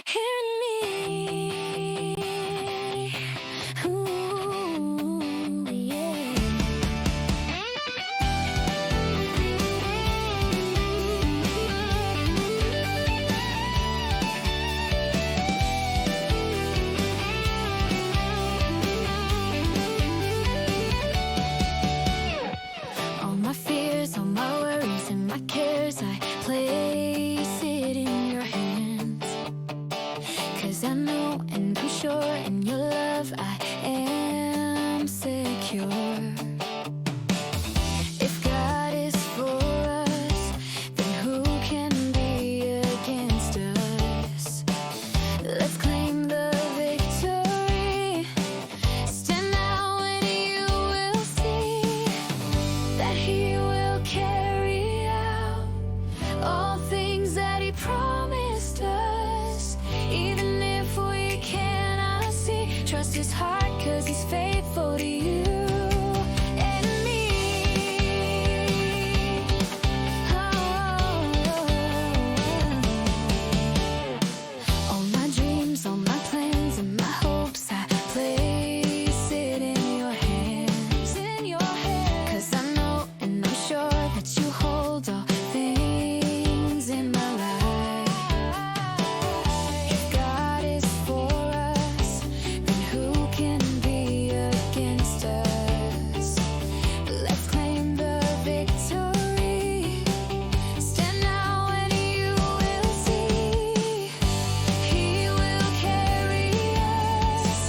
Hearing me. Ooh, yeah. All my fears, all my worries, and my cares, I place it in your hands. 'Cause I know and I'm sure in your love I am secure. If God is for us, then who can be against us? Let's claim the victory. Stand out and you will see that He will carry out all things that He promised us. Even if we cannot see, trust His heart 'cause He's faithful to you and me. All my dreams, all my plans, and my hopes, I place it in your hands. 'Cause I know and I'm sure that you hold all things in my life. If God is for us, then who can be against us? Let's claim the victory. Stand now and you will see He will carry us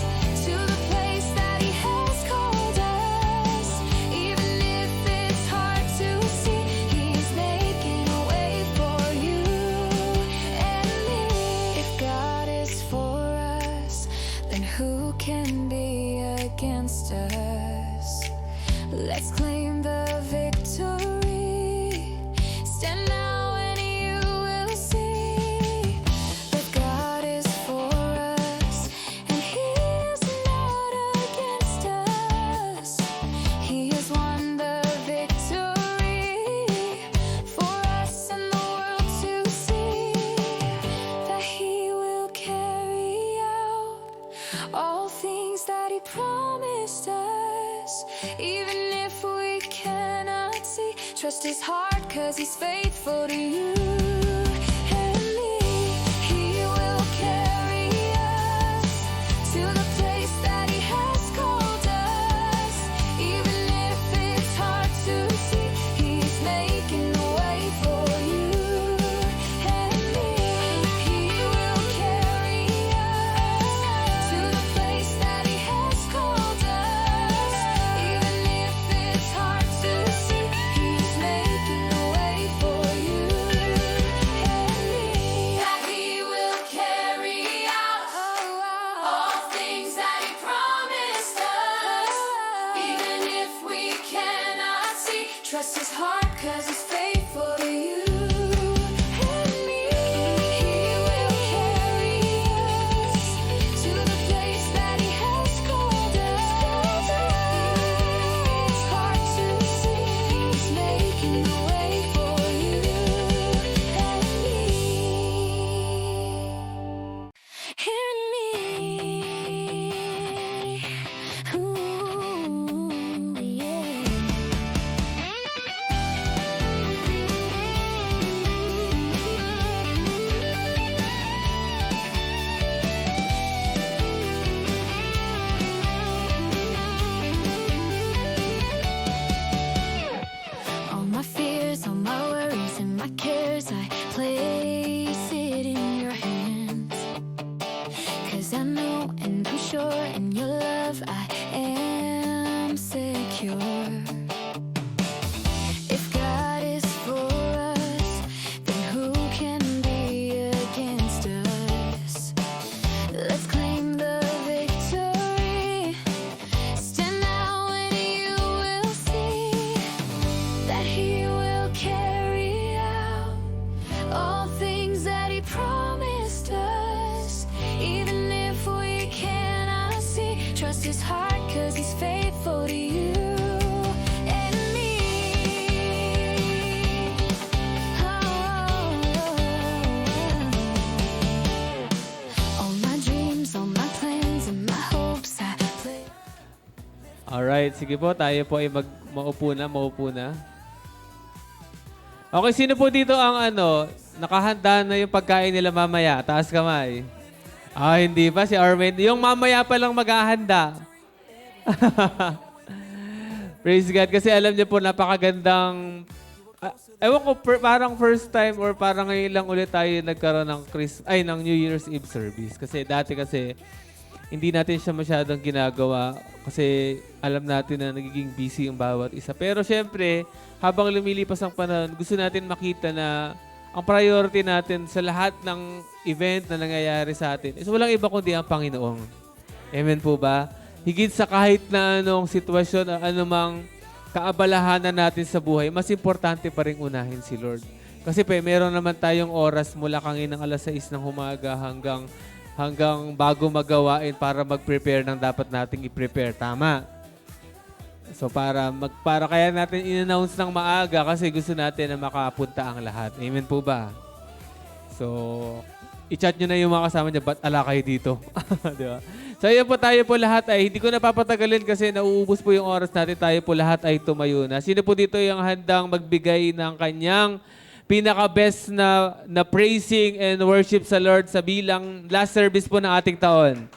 to the place that He has called us. Even if it's hard to see, He's making a way for you and me. If God is for us, then who can be against us? Let's claim the victory. Stand now and you will see that God is for us and He is not against us. He has won the victory for us and the world to see that He will carry out all things that He promised us. Even if we cannot see, trust His heart 'cause He's faithful to you and me. He will carry us to the place that He has called us. Even if it's hard to see, He's making a way for you and me. He will carry us to the place that He has called us. Even if it's hard to see, He's making a way for you and me. That He will carry out all things that He promised us. Even if we cannot see, trust His heart 'cause He's faithful to you and me. He will carry us to the place that He has called us. It's hard to see, He's making a way for you and me. Hearing me. Ooh, yeah. All my fears, all my worries, and my cares, I place it in your hands. 'Cause I know and I'm sure in your love I am secure. If God is for us, then who can be against us? Let's claim the victory. Stand now and you will see that He will carry out all things that He promised us. Even if we cannot see, trust His heart 'cause He's faithful to you and me. Alright, sige po, tayo po ay maupo na. Okay, sino po dito ang nakahanda na yung pagkain nila mamaya? Taas kamay. Hindi pa, si Arwen. Yung mamaya pa lang maghahanda. Praise God, kasi alam niyo po, napakagandang, ewan ko, parang first time or parang ngayon lang ulit tayo nagkaroon ng ng New Year's Eve service. Kasi dati hindi natin siya masyadong ginagawa kasi alam natin na nagiging busy yung bawat isa. Pero syempre, habang lumilipas ang panahon, gusto natin makita na ang priority natin sa lahat ng event na nangyayari sa atin is walang iba kundi ang Panginoon. Amen po ba? Higit sa kahit na anong sitwasyon o anumang kaabalahanan natin sa buhay, mas importante pa rin unahin si Lord. Kasi meron naman tayong oras mula kanginang alas 6 ng umaga hanggang bago magawain para mag-prepare ng dapat nating i-prepare. Tama. So para kaya natin in-announce ng maaga kasi gusto natin na makapunta ang lahat. Amen po ba? So, i-chat nyo na yung mga kasama nyo, ba't ala kayo dito? Di ba? So, yun po, tayo po lahat ay, hindi ko napapatagalin kasi nauubos po yung oras natin, tayo po lahat ay tumayo na. Sino po dito yung handang magbigay ng kanyang pinaka-best na praising and worship sa Lord sa bilang last service po ng ating taon?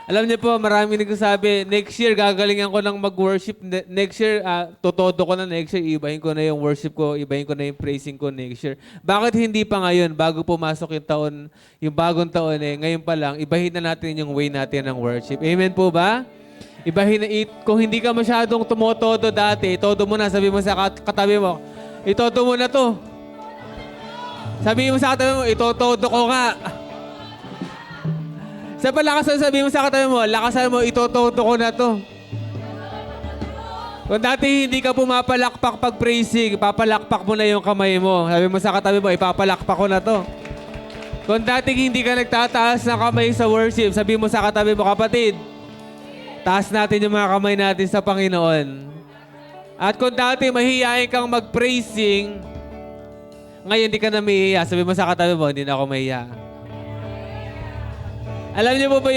Alam niyo po, marami nagsasabi, next year gagalingan ko ng mag-worship. Next year, totodo ko na next year, ibahin ko na yung worship ko, ibahin ko na yung praising ko next year. Bakit hindi pa ngayon, bago pumasok yung taon, yung bagong taon ngayon pa lang, ibahin na natin yung way natin ng worship. Amen po ba? Ibahin na, kung hindi ka masyadong tumotodo dati, todo mo na, sabi mo sa katabi mo, itodo mo na to. Sabi mo sa katabi mo, itotodo ko nga. Sa palakasan, sabi mo sa katabi mo, lakasan mo, itotodo ko na to. Kung dati hindi ka pumapalakpak pag praising, papalakpak mo na yung kamay mo. Sabi mo sa katabi mo, ipapalakpak ko na to. Kung dati hindi ka nagtataas ng kamay sa worship, sabi mo sa katabi mo, kapatid, taas natin yung mga kamay natin sa Panginoon. At kung dati mahihiyain kang mag-praising, ngayon hindi ka na mahihiya. Sabi mo sa katabi mo, hindi na ako mahihiya. Alam niyo po ba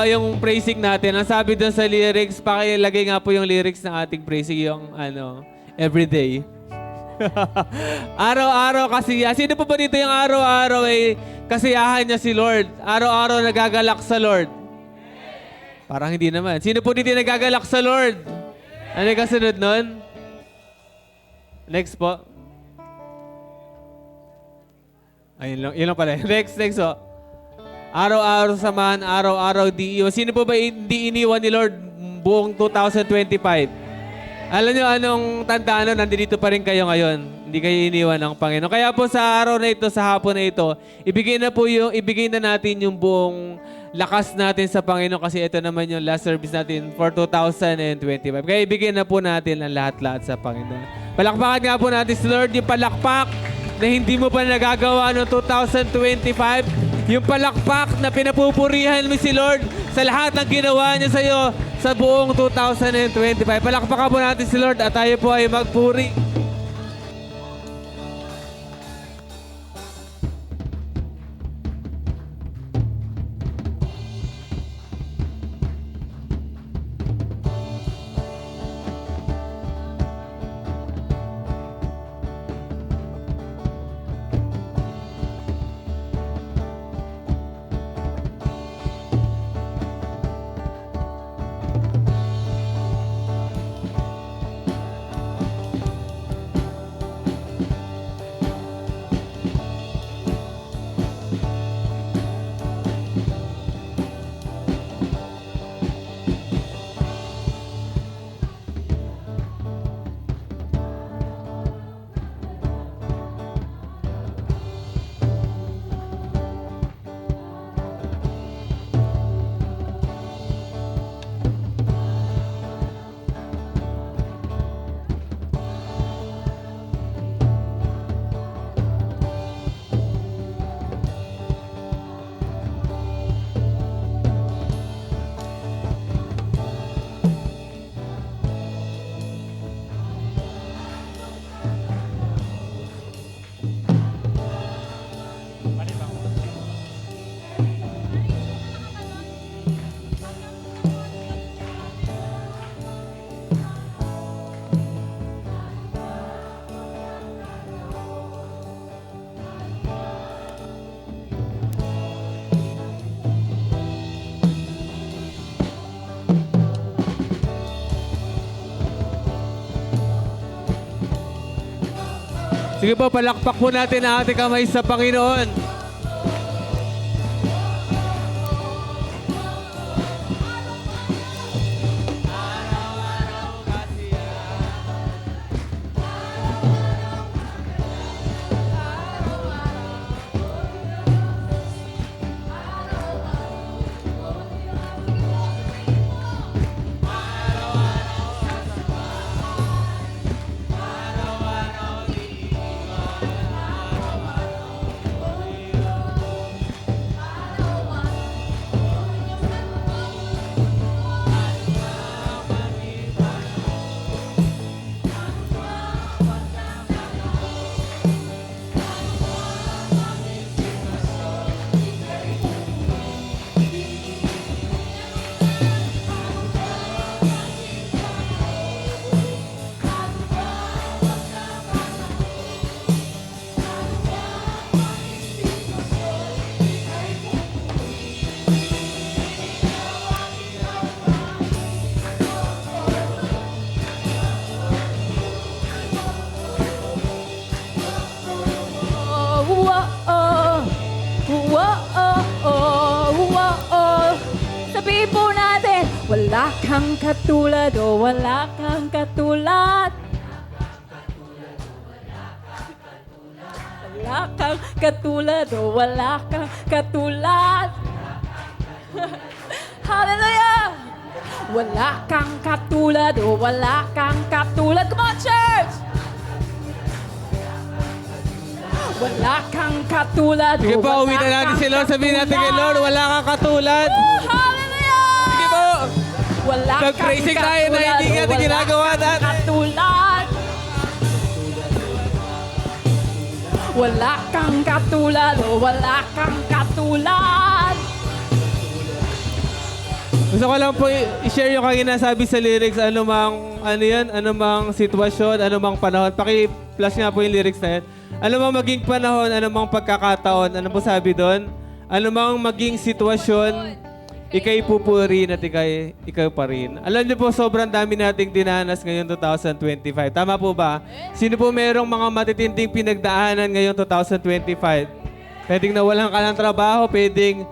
yung praising natin? Ang sabi doon sa lyrics, pakilagay nga po yung lyrics ng ating praising, yung everyday. Araw-araw kasiyahan. Sino po ba dito yung araw-araw ay kasiyahan niya si Lord? Araw-araw nagagalak sa Lord? Parang hindi naman. Sino po dito nagagalak sa Lord? Ano yung kasunod nun? Next po. Ayun lang, yun lang pala. Next po. Araw-araw samahan, araw-araw di iwan. Sino po ba hindi iniwan ni Lord buong 2025? Alam niyo anong tandaan nun? Nandito pa rin kayo ngayon. Hindi kayo iniwan ng Panginoon. Kaya po sa araw na ito, sa hapon na ito, ibigay na natin yung buong lakas natin sa Panginoon kasi ito naman yung last service natin for 2025. Kaya ibigay na po natin ang lahat-lahat sa Panginoon. Palakpakan nga po natin si Lord, yung palakpak na hindi mo pa nagagawa noong 2025. Yung palakpak na pinapupurihan mo si Lord sa lahat ng ginawa niya sa iyo sa buong 2025. Palakpakan po natin si Lord at tayo po ay magpuri. Sige po, palakpak po natin ang ating kamay sa Panginoon. Sabihin po natin, wala kang katulad, oh, wala kang katulad. Wala kang katulad, oh, wala kang katulad. Hallelujah! Wala kang katulad, oh, wala kang katulad. Come on, church! Wala kang katulad, Sige oh, po, wala uwi na natin kang si Lord. Sabihin natin kay Lord, wala kang katulad. Woo! Hallelujah! Sige po. Wala kang Nag-praising tayo na hindi katulad, natin wala ginagawa kang natin. Katulad. Wala kang katulad, oh, wala kang katulad. Gusto ko lang po i-share yung kanina sabi sa lyrics, anumang sitwasyon, anumang panahon. Paki-flash nga po yung lyrics na yan. Anumang maging panahon, anumang pagkakataon, ano po sabi doon? Anumang maging sitwasyon, ika'y pupurihin at ikaw pa rin. Alam niyo po, sobrang dami nating dinanas ngayon 2025. Tama po ba? Sino po merong mga matitinding pinagdaanan ngayon 2025? Pwedeng nawalan ka ng trabaho, pwedeng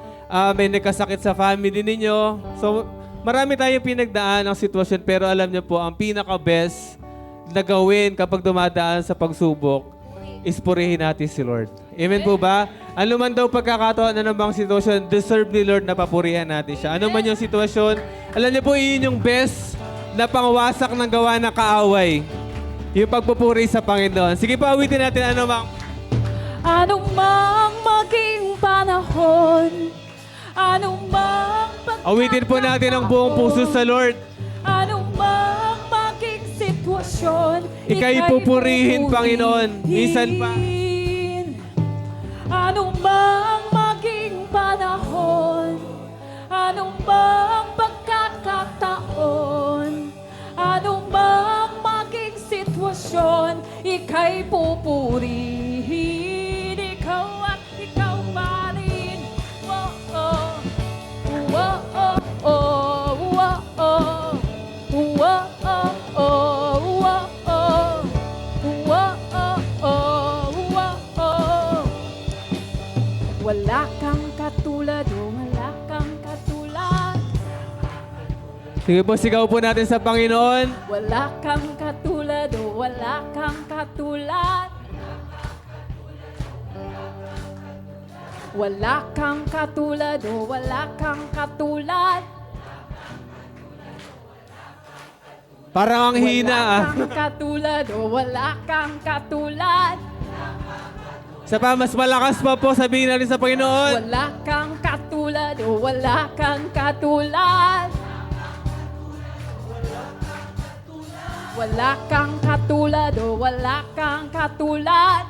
may nagkasakit sa family ninyo. So, marami tayong pinagdaan ng sitwasyon, pero alam niyo po, ang pinaka-best na gawin kapag dumadaan sa pagsubok is purihin natin si Lord. Amen po ba? Ano man daw pagkakataon, ano bang sitwasyon, deserve ni Lord na papurihan natin siya. Ano man yung sitwasyon, alam niyo po, yun yung best na pangwasak ng gawa ng kaaway. Yung pagpupuri sa Panginoon. Sige pa, awitin natin ano mang. Anong mang maging panahon, anong mang Awitin po natin ang buong puso sa Lord. anong mang maging sitwasyon, Ika'y pupurihin, Panginoon. Minsan pa. Anong mang maging panahon, anong mang pagkakataon, anong mang maging sitwasyon, ika'y pupurihin, ikaw at ikaw pa rin. Oh, oh. Oh, oh, oh, oh, oh. Oh, oh, oh, oh, oh. Oh, oh, oh, oh. Wala kang katulad, oh, wala kang katulad. Sige po, sigaw po natin sa Panginoon. Wala kang katulad, oh, wala kang katulad. Wala kang katulad, oh, wala kang katulad. Parang ang hina Wala ah. kang katulad, oh, wala kang katulad. Sa pa, mas malakas pa po, sabihin natin sa Panginoon. Wala kang katulad, oh, wala kang katulad. Wala kang katulad, oh, wala kang katulad.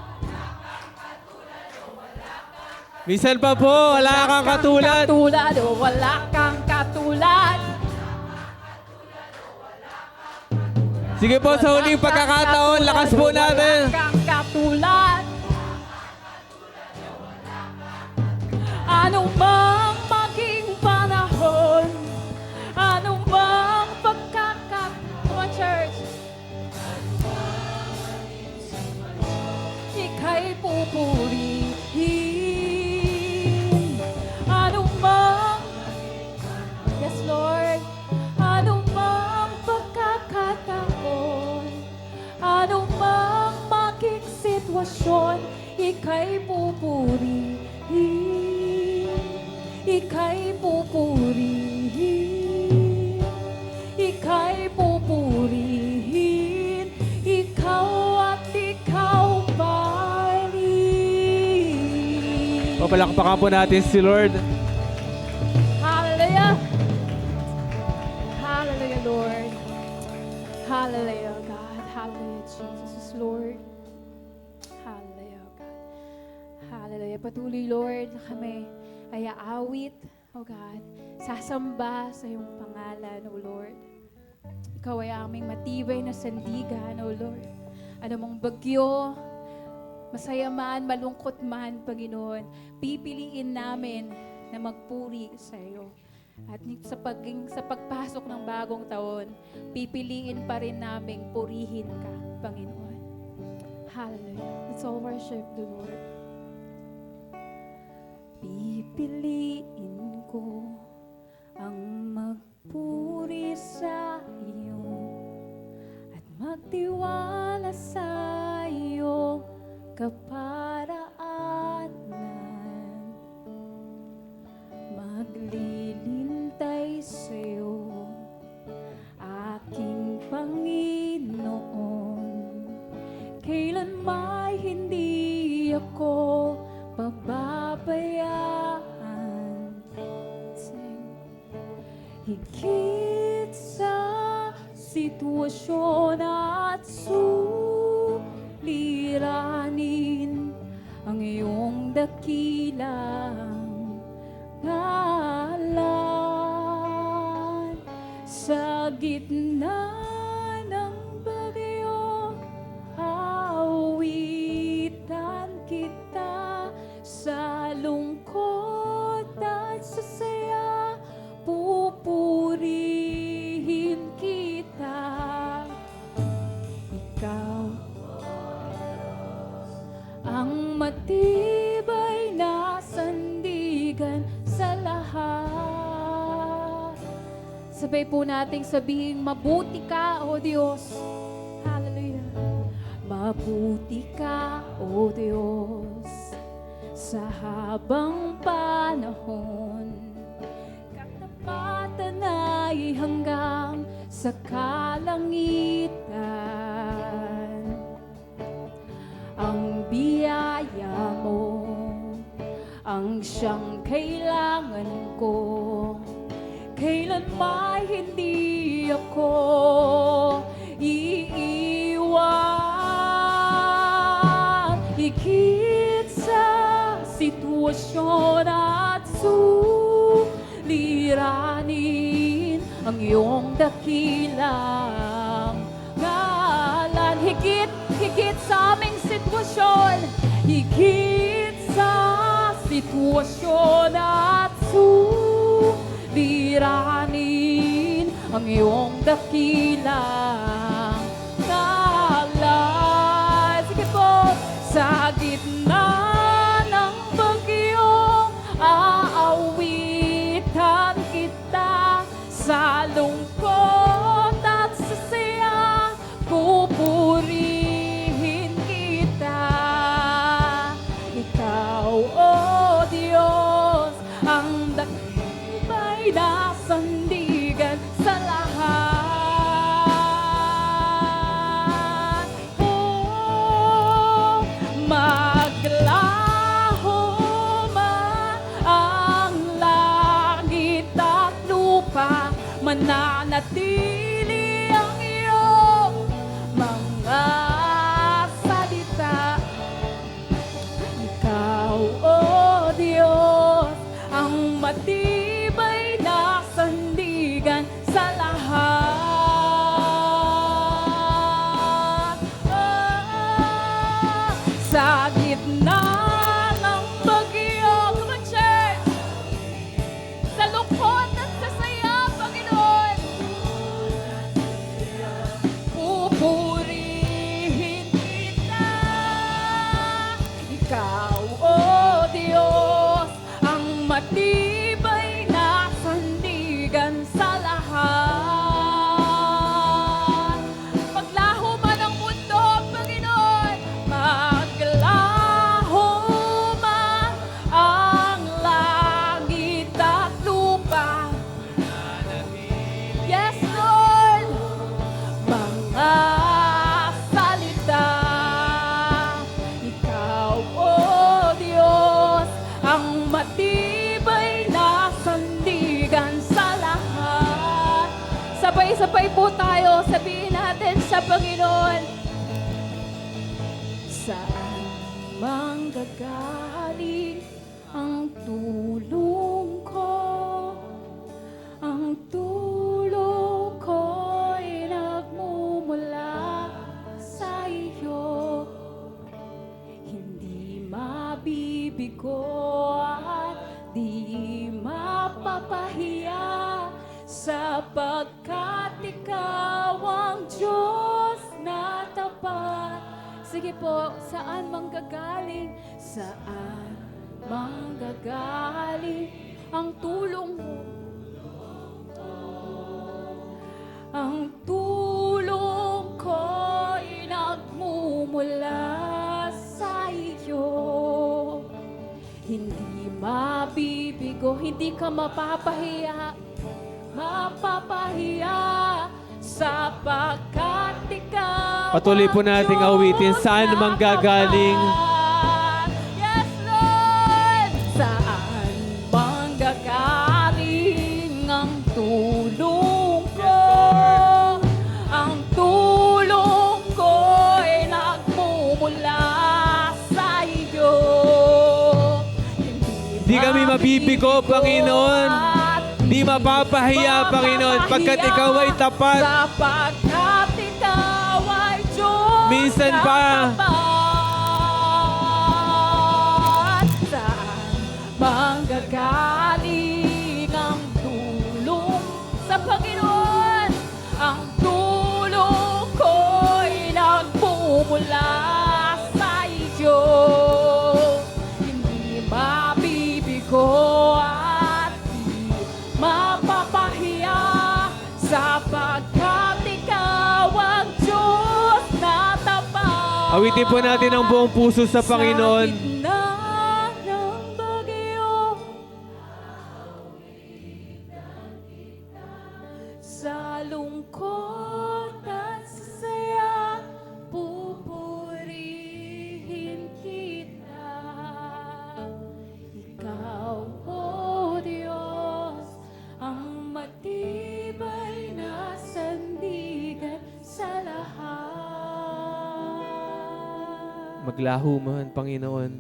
Minsan pa po, wala kang katulad. Katulad, oh, wala kang katulad. Sige po, sa huling pagkakataon, lakas po natin. Wala kang katulad. Anong mang maging panahon, anong mang pagkakataon, church, pupurihin, ika'y pupurihin, ika'y pupurihin, ikaw at ikaw pa rin. Papalakpakan po natin si Lord. Hallelujah! Hallelujah, Lord. Hallelujah, God. Hallelujah, Jesus, Lord. Hallelujah, God. Hallelujah. Patuloy, Lord, na kami ay aawit, oh God, sasamba sa iyong pangalan, oh Lord. Ikaw ay aming matibay na sandigan, oh Lord. Ano mong bagyo, masaya man, malungkot man, Panginoon, pipiliin namin na magpuri sa iyo. At sa pagpasok ng bagong taon, pipiliin pa rin naming purihin ka, Panginoon. Hallelujah. Let's all worship the Lord. Pipiliin ko ang magpuri sa iyo at magtiwala sa iyo kaparaanan. Maglilintay sa'yo, aking Panginoon. Kailan may hindi ako pababayaan. Sing. Higit sa sitwasyon at suliranin, ang iyong dakilang ngalan. Sa gitna ng bagyo, awitan kita. Sa lungkot at sa saya, pupurihin kita. Ikaw ang matibay na sandigan sa lahat. Sabay po nating sabihin, mabuti ka, O Diyos. Hallelujah. Mabuti ka, O Diyos, sa habang panahon. Katapatan ay hanggang sa kalangitan. Ang biyaya mo ang siyang kailangan ko. Kailan may hindi ako iiwan. Higit sa sitwasyon at suliranin, ang iyong dakilang ngalan. Higit sa aming sitwasyon, higit sa sitwasyon at suliranin, ang iyong dakilang ngalan. Sige po, sa gitna ng bagyong aawitan kita. Sa lungkot at sa saya, pupurihin kita. Ikaw, O Diyos, ang dakibay na sandigan sa lahat. Saan manggagaling ang tulong ko? Ang tulong ko'y nagmumula sa iyo. Hindi mabibigo at di mapapahiya, sapagkat ikaw ang Diyos na tapat. Sige po, saan manggagaling? Saan manggagaling ang tulong mo? Ang tulong ko'y nagmumula sa iyo. Hindi mabibigo, hindi ka mapapahiya, sapagkat ikaw Patuloy po nating awitin, saan manggagaling? Yes, Lord! Saan manggagaling ang tulong ko? Ang tulong ko'y nagmumula sa iyo. Di kami mabibigo, Panginoon. Di mapapahiya, Panginoon, pagkat ikaw ay tapat. Sapagkat ikaw ay Diyos Minsan na pa. tapat. Saan manggagaling ang tulong sa Panginoon? Ang tulong ko'y nagmumula sa iyo. Hindi mabibigo at di mapapahiya, sapagkat ikaw ang Diyos na tapat. Awitin po natin ang buong puso sa Panginoon. Sa gitna ng bagyo, sa lungkot at sa saya, pupurihin kita. Ikaw, O Diyos, ang matibay na sandigan sa lahat. Maglaho man, Panginoon.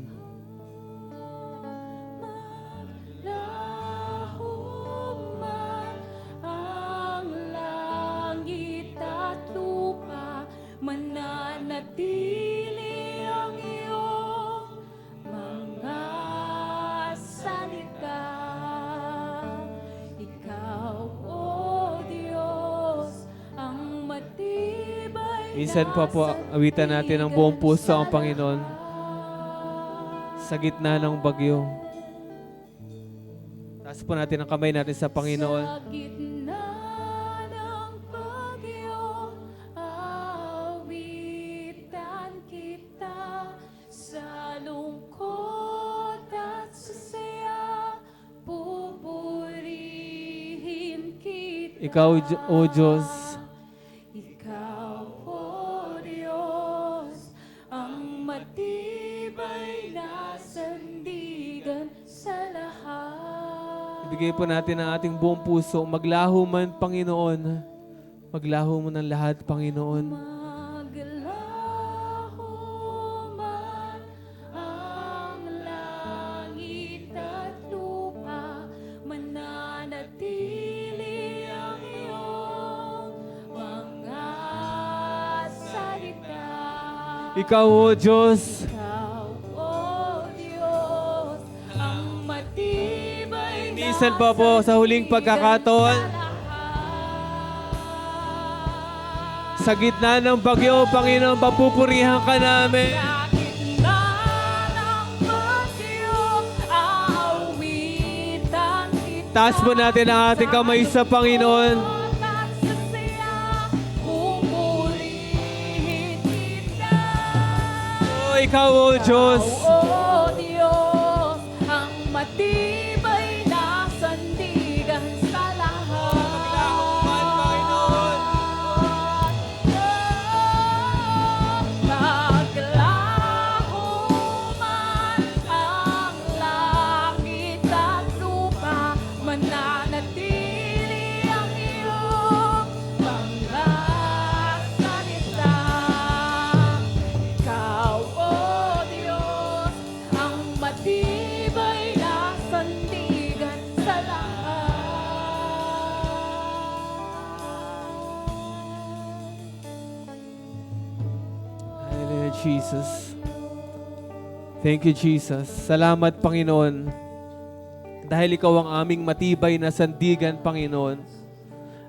Laho man ang langit at lupa, mananatili ang iyong mga salita. Ikaw, O Diyos, ang matibay Minsan pa po, awitan natin ang buong puso ang Panginoon sa gitna ng bagyo. Taas po natin ang kamay natin sa Panginoon. Sa gitna ng bagyo, awitan kita. Sa lungkot at sa saya, pupurihin kita. Ikaw, O Diyos, Ikaw, O Diyos, ang matibay na sandigan sa lahat. ibigay po natin ang ating buong puso. Maglaho man, Panginoon. Maglaho mo ng lahat, Panginoon. Maglaho man ang langit at lupa, mananatili ang iyong mga salita. Ikaw, O Diyos, Ikaw, O Diyos, ang matibay na minsan pa po sa huling pagkakataon, sa gitna ng bagyo, Panginoon, papupurihan ka namin. Sa gitna ng bagyo, aawitan kita. Taas po natin ang ating kamay sa Panginoon. At sa saya, pupurihin kita. O ikaw, O Diyos, O Diyos, ang matibay na sandigan sa lahat. Maglaho man ang langit at lupa, mananatili ang iyong mga salita. Ikaw, O Jesus. Thank you, Jesus. Salamat, Panginoon. Dahil ikaw ang aming matibay na sandigan, Panginoon.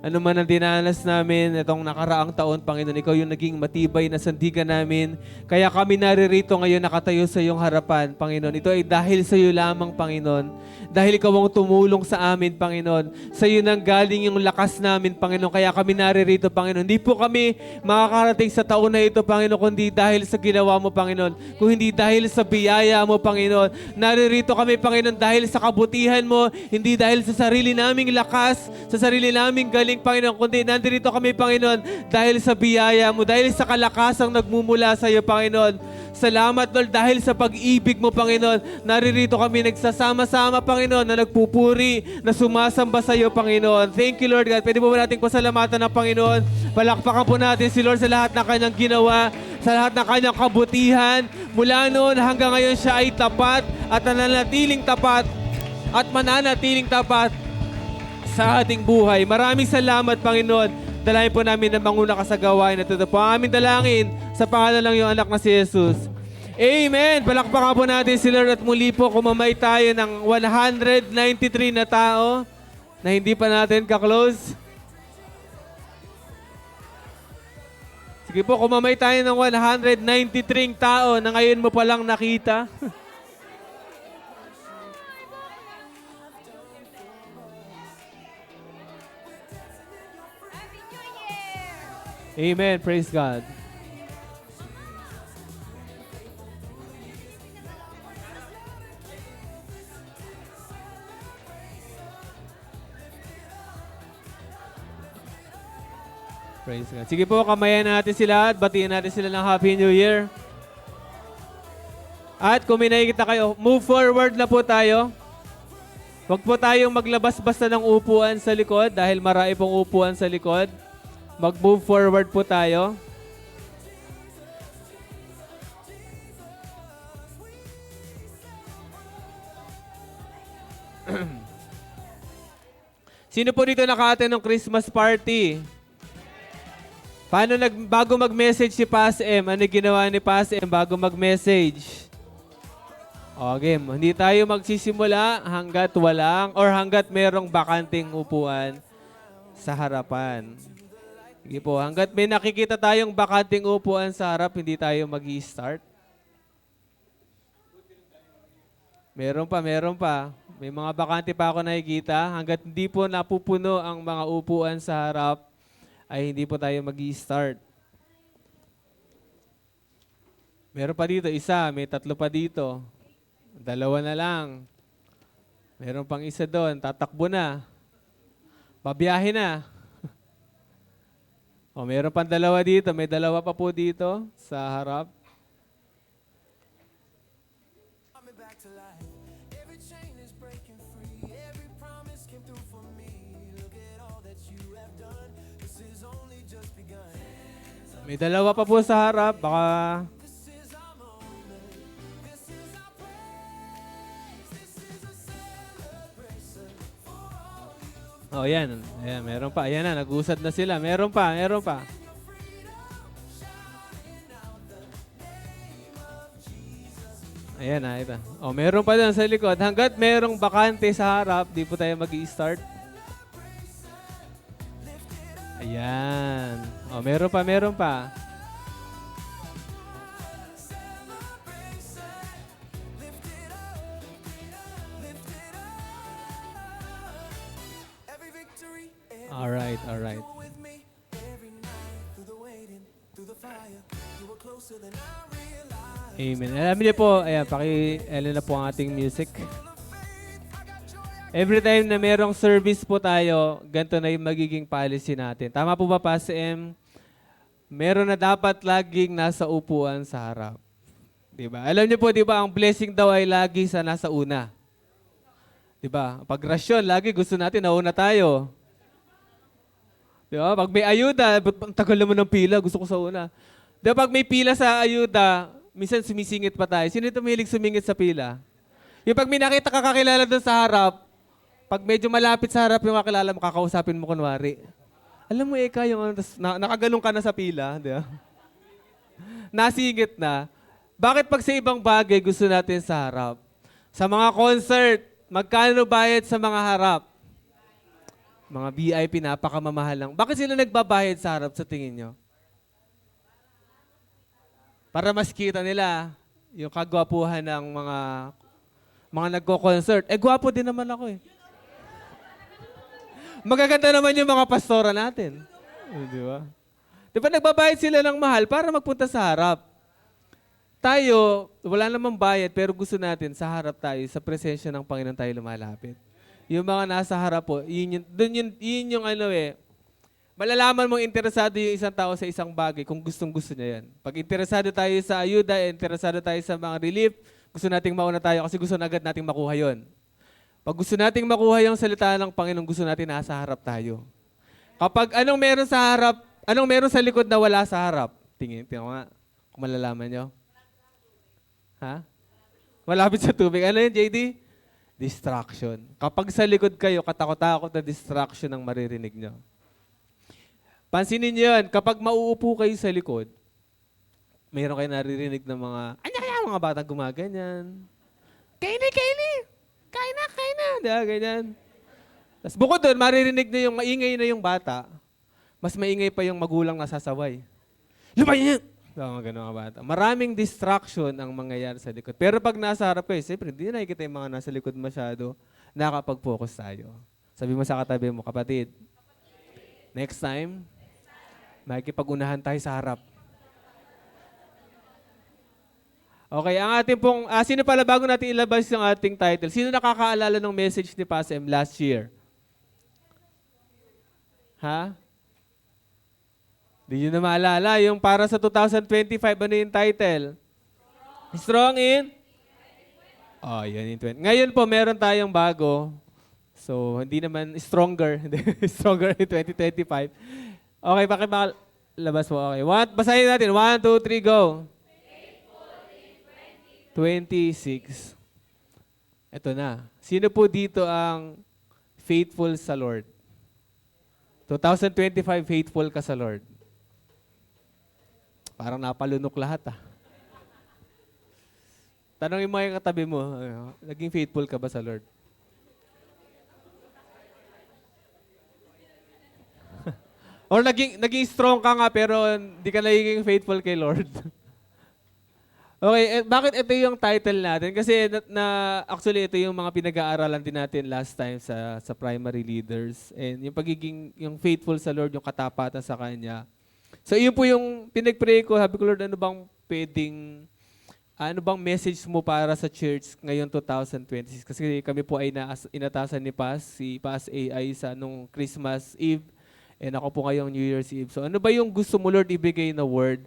Ano man ang dinanas namin itong nakaraang taon, Panginoon, ikaw yung naging matibay na sandigan namin. Kaya kami naririto ngayon nakatayo sa iyong harapan, Panginoon. Ito ay dahil sa iyo lamang, Panginoon. Dahil ikaw ang tumulong sa amin, Panginoon. Sa iyo nang galing yung lakas namin, Panginoon. Kaya kami naririto, Panginoon. Hindi po kami makakarating sa taon na ito, Panginoon, kundi dahil sa ginawa mo, Panginoon. Kung hindi dahil sa biyaya mo, Panginoon. Naririto kami, Panginoon, dahil sa kabutihan mo, hindi dahil sa sarili naming lakas, sa sarili naming galing, Panginoon, kundi nandito kami, Panginoon, dahil sa biyaya mo, dahil sa kalakasang nagmumula sa iyo, Panginoon. Salamat, Lord, dahil sa pag-ibig mo, Panginoon. Naririto kami nagsasama-sama, Panginoon, na nagpupuri, na sumasamba sa iyo, Panginoon. Thank you, Lord God. Pwede po ba natin pasalamatan ng Panginoon? Palakpakan po natin si Lord sa lahat ng kanyang ginawa, sa lahat ng kanyang kabutihan. Mula noon hanggang ngayon siya ay tapat at nananatiling tapat at mananatiling tapat sa ating buhay. Maraming salamat, Panginoon. Dalayan po namin ang manguna ka sa gawain na ito po ang aming dalangin sa pangalan ng iyong anak na si Jesus. Amen! Palakpakan po natin si Lord at muli po kumamay tayo ng 193 na tao na hindi pa natin ka-close. Sige po, kumamay tayo ng 193 tao na ngayon mo palang nakita. Amen. Praise God. Praise God. Sige po, kamayan natin sila at batiin natin sila ng Happy New Year. At kung may nakikita kayo, move forward na po tayo. Huwag po tayong maglabas basta ng upuan sa likod dahil marami pong upuan sa likod. Mag-move forward po tayo. Sino po dito naka-attend ng Christmas party? Bago mag-message si Pas M, ano ginawa ni Pas M bago mag-message? Okay, hindi tayo magsisimula hanggat walang or hanggat merong bakanting upuan sa harapan. Sige po, hanggat may nakikita tayong bakanting upuan sa harap, hindi tayo mag-i-start. Meron pa. May mga bakante pa ako nakikita. Hanggat hindi po napupuno ang mga upuan sa harap, ay hindi po tayo mag-i-start. Meron pa dito, isa. May 3 pa dito. 2 na lang. Meron pang isa doon. Tatakbo na. Babiyahe na. O, meron pang 2 dito. May 2 pa po dito sa harap. May 2 pa po sa harap. Baka... Oh, yan. Ayan, meron pa. Ayan na, nag-usad na sila. Meron pa. Ayan na, ito. Oh, meron pa dyan sa likod. Hanggat merong bakante sa harap, di po tayo mag-i-start. Ayan. Oh, meron pa. Alright. Amen. Alam niyo po, ayan, paki-elo na po ang ating music. Every time na merong service po tayo, ganito na yung magiging policy natin. Tama po ba, Pas M? Meron na dapat laging nasa upuan sa harap. Diba? Alam niyo po, diba, ang blessing daw ay lagi sa nasa una. Diba? Pag rasyon, lagi gusto natin nauna tayo. Diba? Pag may ayuda, ang tagal naman ng pila, gusto ko sa una. Diba? Pag may pila sa ayuda, minsan sumisingit pa tayo. Sino ito mahilig sumingit sa pila? Yung pag may nakita ka kakilala doon sa harap, pag medyo malapit sa harap yung kakilala mo, kakausapin mo kunwari. Alam mo, Eka, yung nakagalong ka na sa pila. Di ba? Nasingit na. Bakit pag sa ibang bagay gusto natin sa harap? Sa mga concert, magkano bayad sa mga harap? Mga VIP, napakamamahal lang. Bakit sila nagbabayad sa harap sa tingin nyo? Para mas kita nila yung kagwapuhan ng mga nagko-concert. Eh, gwapo din naman ako eh. Magaganda naman yung mga pastora natin. Di ba? Di ba nagbabayad sila ng mahal para magpunta sa harap? Tayo, wala namang bayad pero gusto natin sa harap tayo, sa presensya ng Panginoon tayo lumalapit. Yung mga nasa harap po, yun yung ano eh, malalaman mong interesado yung isang tao sa isang bagay kung gustong-gusto niya yan. Pag interesado tayo sa ayuda, interesado tayo sa mga relief, gusto nating mauna tayo kasi gusto na agad nating makuha yon. Pag gusto nating makuha yung salita ng Panginoon, gusto natin nasa harap tayo. Kapag anong meron sa harap, anong meron sa likod na wala sa harap? Tingin nga, kung malalaman nyo. Ha? Malapit sa tubig. Ano yun, JD? Distraction. Kapag sa likod kayo, katakot-takot na distraction ang maririnig nyo. Pansinin nyo yan, kapag mauupo kayo sa likod, mayroon kayo naririnig ng mga, mga batang gumaganyan. Kaini! Kain na! Diba, ganyan. Tapos bukod doon, maririnig na yung maingay na yung bata, mas maingay pa yung magulang nasasaway. Lumayan! Mga ganun mga bata. Maraming distraction ang mangyayari sa likod. Pero pag nasa harap kayo, siyempre, hindi nakikita yung mga nasa likod masyado, nakapag-focus tayo. Sabi mo sa katabi mo, kapatid, next time, makikipag-unahan tayo sa harap. Okay, ang ating pong, sino pala bago natin ilabas yung ating title? Sino nakakaalala ng message ni Pastor M last year? Ha? Hindi nyo na maalala. Yung para sa 2025, ano yung title? Strong in? Oh, yun yung 20. Ngayon po, meron tayong bago. So, hindi naman stronger. Stronger in 2025. Okay, labas mo. Okay. Basahin natin. 1, 2, 3, go. 26. Ito na. Sino po dito ang faithful sa Lord? 2025, faithful ka sa Lord. Parang napalunok lahat Tanongin mo yung katabi mo, naging faithful ka ba sa Lord? Or naging strong ka nga pero hindi ka naging faithful kay Lord? Okay, bakit ito yung title natin? Kasi actually ito yung mga pinag-aaralan din natin last time sa primary leaders. And yung yung faithful sa Lord, yung katapatan sa Kanya. So yun po yung pinag-pray ko, sabi ko, Lord, ano bang message mo para sa church ngayon 2026? Kasi kami po ay inatasan ni si Pas AI sa nung Christmas Eve. And ako po ngayong New Year's Eve. So ano ba yung gusto mo, Lord, ibigay na word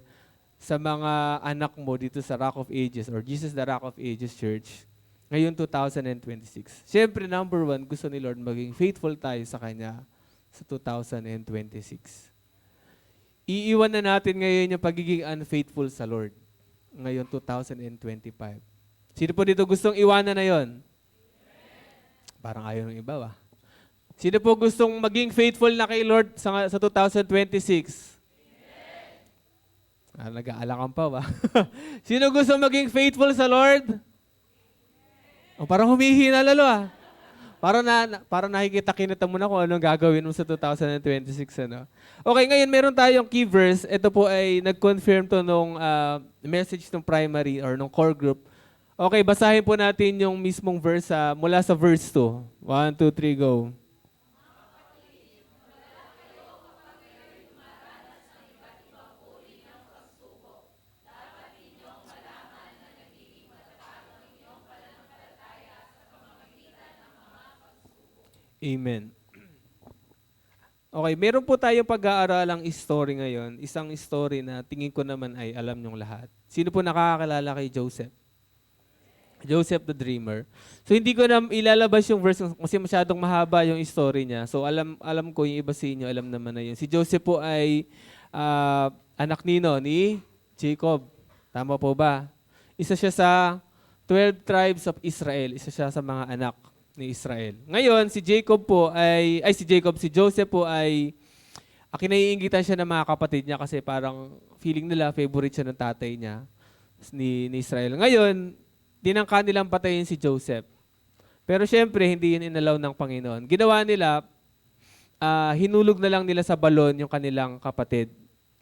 sa mga anak mo dito sa Rock of Ages or Jesus the Rock of Ages Church ngayon 2026. Siyempre, number 1, gusto ni Lord maging faithful tayo sa Kanya sa 2026. Iiwan na natin ngayon yung pagiging unfaithful sa Lord ngayon 2025. Sino po dito gustong iwanan na yon? Parang ayaw ng iba ba? Sino po gustong maging faithful na kay Lord sa 2026? Nag-aalakan pa ba? Sino gusto maging faithful sa Lord? Oh, parang humihina lalo Para nakikita mo na kung anong gagawin mo sa 2026. Ano? Okay, ngayon meron tayong key verse. Ito po ay nag-confirm to nung message ng primary or nung core group. Okay, basahin po natin yung mismong verse mula sa verse 2. 1, 2, 3, go. Amen. Okay, meron po tayong pag-aaralang story ngayon. Isang story na tingin ko naman ay alam niyong lahat. Sino po nakakakilala kay Joseph? Joseph the Dreamer. So hindi ko na ilalabas yung verse kasi masyadong mahaba yung story niya. So alam ko yung iba sa inyo, alam naman na yun. Si Joseph po ay anak ni Jacob. Tama po ba? Isa siya sa 12 tribes of Israel. Isa siya sa mga anak ni Israel. Ngayon, si Joseph po ay kinaiingitan siya ng mga kapatid niya kasi parang feeling nila favorite siya ng tatay niya, ni Israel. Ngayon, tinangka nilang patayin si Joseph. Pero syempre, hindi yun inalaw ng Panginoon. Ginawa nila, hinulog na lang nila sa balon yung kanilang kapatid.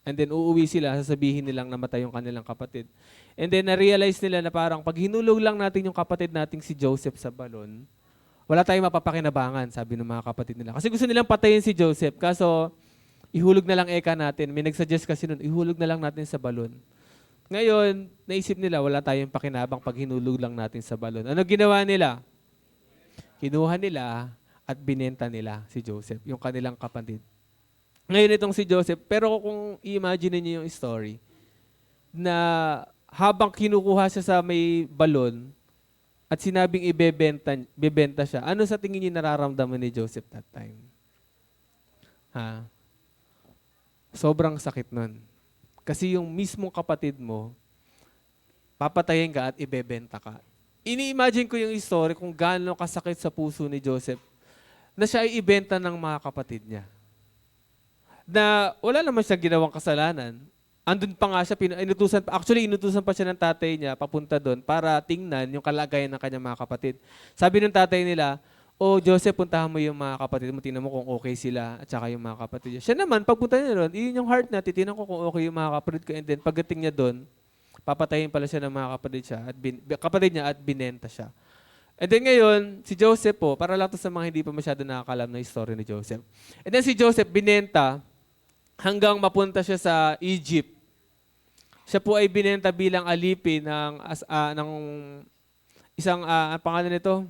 And then uuwi sila, sasabihin nilang namatay yung kanilang kapatid. And then na-realize nila na parang pag hinulog lang natin yung kapatid nating si Joseph sa balon, wala tayong mapapakinabangan, sabi ng mga kapatid nila. Kasi gusto nilang patayin si Joseph, kaso ihulog na lang eka natin. May nagsuggest kasi nun, ihulog na lang natin sa balon. Ngayon, naisip nila, wala tayong pakinabang pag hinulog lang natin sa balon. Ano ginawa nila? Kinuha nila at binenta nila si Joseph, yung kanilang kapatid. Ngayon itong si Joseph, pero kung i-imagine niyo yung story, na habang kinukuha siya sa may balon at sinabing ibebenta siya, ano sa tingin niyo nararamdaman ni Joseph that time? Ha? Sobrang sakit nun. Kasi yung mismong kapatid mo, papatayin ka at ibebenta ka. Ini-imagine ko yung story kung gaano kasakit sa puso ni Joseph na siya ay ibenta ng mga kapatid niya. Na wala naman siya ginawang kasalanan. Andun pa nga siya, inutusan pa siya ng tatay niya papunta doon para tingnan yung kalagayan ng kanyang mga kapatid. Sabi ng tatay nila, Joseph, puntahan mo yung mga kapatid mo, tingnan mo kung okay sila at saka yung mga kapatid niya. Siya naman, pagpunta niya doon, yun yung heart niya, titingnan ko kung okay yung mga kapatid ko. And then pagdating niya doon, papatayin pala siya ng mga kapatid niya at binenta siya. And then ngayon, si Joseph po, para lang to sa mga hindi pa masyado nakakalam na story ni Joseph. And then si Joseph binenta hanggang mapunta siya sa Egypt. Siya po ay binenta bilang alipin ng isang, ang pangalan nito?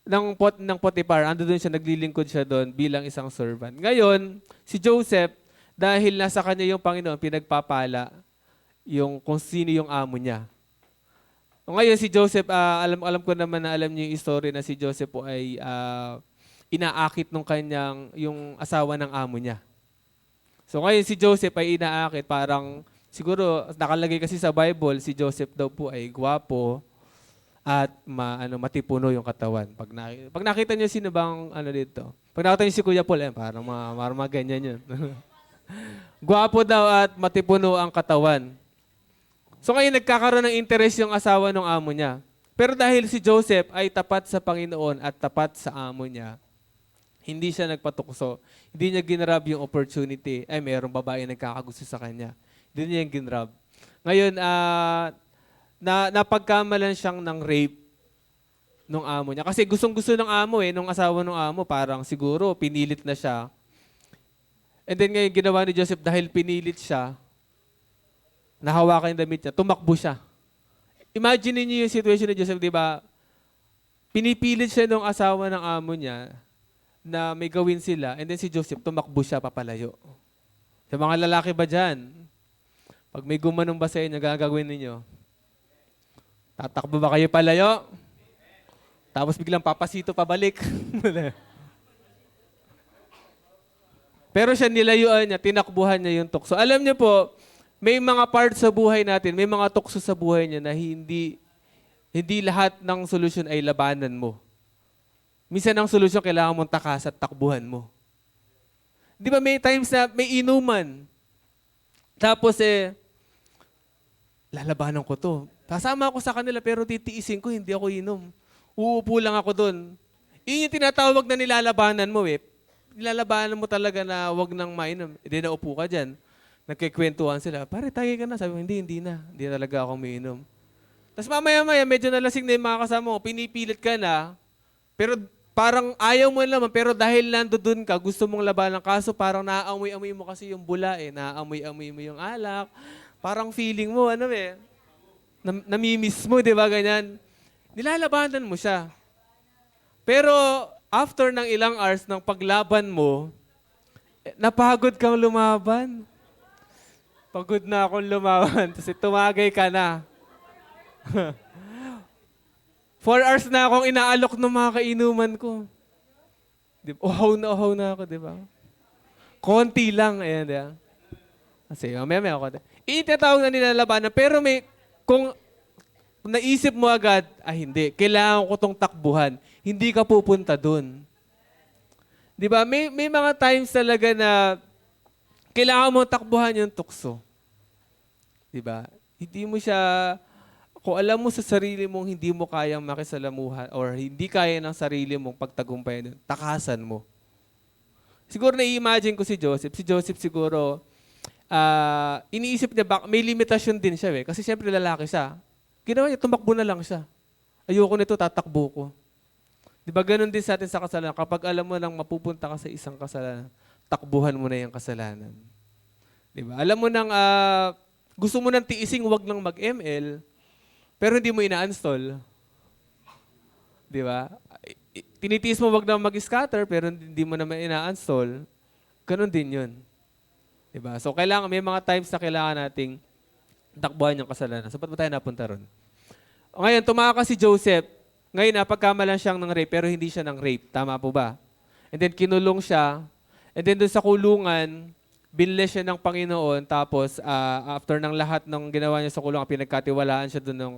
Ng Potiphar. Ando doon siya, naglilingkod siya doon bilang isang servant. Ngayon, si Joseph, dahil nasa kanya yung Panginoon, pinagpapala yung kung sino yung amo niya. Ngayon si Joseph, alam ko naman na alam niyo yung story na si Joseph po ay inaakit nung kanyang, yung asawa ng amo niya. So ngayon si Joseph ay inaakit, parang siguro nakalagay kasi sa Bible, si Joseph daw po ay gwapo at matipuno yung katawan. Pag nakita niyo sino bang dito? Pag nakita niyo si Kuya Paul, parang ganyan yun. Gwapo daw at matipuno ang katawan. So ngayon nagkakaroon ng interest yung asawa ng amo niya. Pero dahil si Joseph ay tapat sa Panginoon at tapat sa amo niya, hindi siya nagpatukso. Hindi niya ginrab yung opportunity. Mayroong babae nagkakagusto sa kanya. Hindi niya yung ginrab. Ngayon, napagkamalan siyang ng rape nung amo niya. Kasi gustong-gusto ng amo nung asawa ng amo, parang siguro pinilit na siya. And then ngayon ginawa ni Joseph, dahil pinilit siya, nahawakan yung damit niya, tumakbo siya. Imagine niyo yung situation ni Joseph, di ba? Pinipilit siya ng asawa ng amo niya na may gawin sila, and then si Joseph, tumakbo siya papalayo. Sa mga lalaki ba dyan? Pag may gumanong ba sa inyo, gagawin ninyo? Tatakbo ba kayo palayo? Tapos biglang papasito pabalik. Pero siya nilayuan niya, tinakbuhan niya yung tukso. Alam niyo po, may mga parts sa buhay natin, may mga tukso sa buhay niya na hindi lahat ng solusyon ay labanan mo. Minsan ang solusyon, kailangan mong takas at takbuhan mo. Di ba may times na may inuman. Tapos lalabanan ko to. Kasama ako sa kanila pero titiisin ko, hindi ako inom. Uupo lang ako doon. Yun yung tinatawag na nilalabanan mo Nilalabanan mo talaga na wag nang mainom. Hindi na upo ka dyan. Nagkikwentuhan sila. Pare, tagay ka na. Sabi ko, hindi na. Hindi talaga ako umiinom. Tapos mamaya-maya, medyo nalasing na yung mga kasama mo. Pinipilit ka na. Pero parang ayaw mo naman. Pero dahil nandoon ka, gusto mong labanan. Kaso parang naaamoy-amoy mo kasi yung bula Naaamoy-amoy mo yung alak. Parang feeling mo, namimiss mo, di ba, ganyan. Nilalabanan mo siya. Pero after ng ilang hours ng paglaban mo, napagod kang lumaban. Pagod na akong lumaban. Kasi tumagay ka na. 4 hours na akong inaalok ng mga kainuman ko. Uhaw na ako, di ba? Konti lang. Ayan, di ba? Kasi may ako. Itinatawag na nilalabanan. Pero kung naisip mo agad, hindi. Kailangan ko tong takbuhan. Hindi ka pupunta dun. Di ba? May mga times talaga na kailangan mo takbuhan yung tukso. 'Di ba? Hindi mo siya, kung alam mo sa sarili mong hindi mo kayang makisalamuha or hindi kaya ng sarili mong pagtagumpayan, takasan mo. Siguro na-imagine ko si Joseph. Si Joseph siguro, iniisip niya, may limitasyon din siya kasi siyempre lalaki siya. Ginawa niya, tumakbo na lang siya. Ayoko nito, tatakbo ko. Di ba ganun din sa atin sa kasalanan? Kapag alam mo nang mapupunta ka sa isang kasalanan, takbuhan mo na yung kasalanan. Di ba? Alam mo nang gusto mo nang tiising, wag nang mag-ML, pero hindi mo ina-install. Di ba? Tinitiis mo wag nang mag-scatter, pero hindi mo naman ina-install. Ganun din yun. Di ba? So kailangan, may mga times na kailangan nating takbuhan yung kasalanan. So ba't ba tayo napunta ron? Ngayon, tumakas si Joseph. Ngayon, napagkamalan siyang ng rape, pero hindi siya ng rape. Tama po ba? And then, kinulong siya. And then, dun sa kulungan, binless siya ng Panginoon. Tapos, after ng lahat ng ginawa niya sa kulungan, pinagkatiwalaan siya dun ng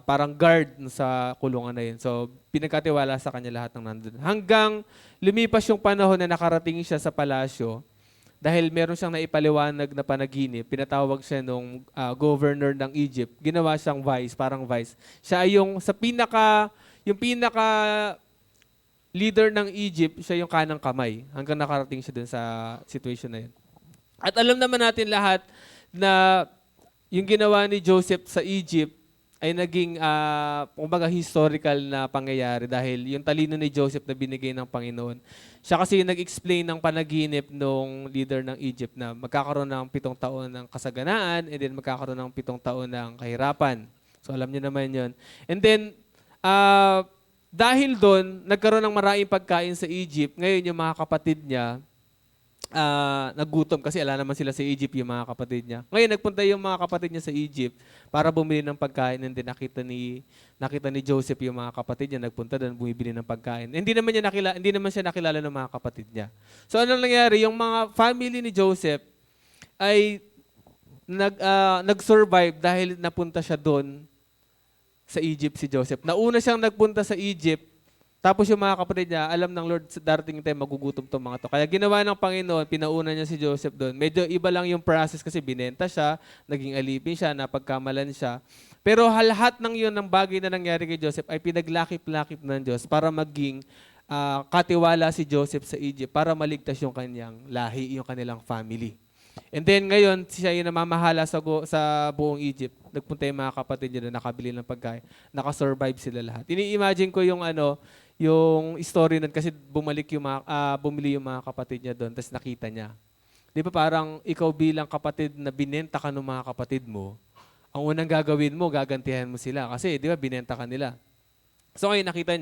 parang guard sa kulungan na yun. So, pinagkatiwala sa kanya lahat ng nandun. Hanggang lumipas yung panahon na nakarating siya sa palasyo, dahil meron siyang naipaliwanag na panaginip, pinatawag siya nung governor ng Egypt. Ginawa siyang vice, parang vice. Siya ay yung pinaka leader ng Egypt, siya yung kanang kamay. Hanggang nakarating siya dun sa situation na yun. At alam naman natin lahat na yung ginawa ni Joseph sa Egypt ay naging, kumbaga, historical na pangyayari dahil yung talino ni Joseph na binigay ng Panginoon. Siya kasi yung nag-explain ng panaginip nung leader ng Egypt na magkakaroon ng 7 taon ng kasaganaan and then magkakaroon ng 7 taon ng kahirapan. So alam niyo naman yun. And then, dahil doon, nagkaroon ng maraming pagkain sa Egypt. Ngayon yung mga kapatid niya, nagutom kasi ala naman sila sa Egypt yung mga kapatid niya. Ngayon nagpunta yung mga kapatid niya sa Egypt para bumili ng pagkain and then nakita ni Joseph yung mga kapatid niya nagpunta doon bumibili ng pagkain. Hindi naman siya nakilala ng mga kapatid niya. So anong nangyari? Yung mga family ni Joseph ay nag-survive dahil napunta siya doon sa Egypt si Joseph. Nauna siyang nagpunta sa Egypt. Tapos yung mga kapatid niya, alam ng Lord, darating yung time, magugutom itong mga to. Kaya ginawa ng Panginoon, pinauna niya si Joseph doon. Medyo iba lang yung process kasi binenta siya, naging alipin siya, napagkamalan siya. Pero lahat ng yun, ng bagay na nangyari kay Joseph, ay pinaglakip-lakip ng Diyos para maging katiwala si Joseph sa Egypt, para maligtas yung kanyang lahi, yung kanilang family. And then ngayon, siya yung namamahala sa buong Egypt. Nagpunta yung mga kapatid niya doon, nakabili ng pagkain, nakasurvive sila lahat. Ini-imagine ko yung yung story nun kasi bumili yung mga kapatid niya doon, tapos nakita niya. Di ba parang ikaw bilang kapatid na binenta ka ng mga kapatid mo, ang unang gagawin mo, gagantihan mo sila. Kasi di ba binenta ka nila. So ngayon nakita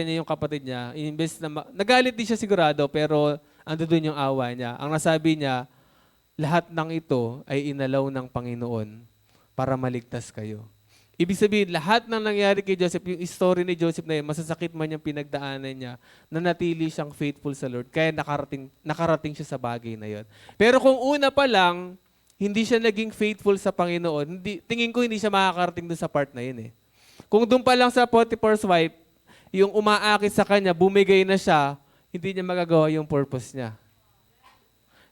niya yung kapatid niya, imbes na nagalit din siya sigurado, pero ando doon yung awa niya. Ang nasabi niya, lahat ng ito ay inalaw ng Panginoon para maligtas kayo. Ibig sabihin, lahat ng nangyari kay Joseph, yung story ni Joseph na yun, masasakit man yung pinagdaanan niya, nanatili siyang faithful sa Lord, kaya nakarating siya sa bagay na yun. Pero kung una pa lang, hindi siya naging faithful sa Panginoon, tingin ko hindi siya makakarating doon sa part na yun . Kung doon pa lang sa Potiphar's wife, yung umaakit sa kanya, bumigay na siya, hindi niya magagawa yung purpose niya.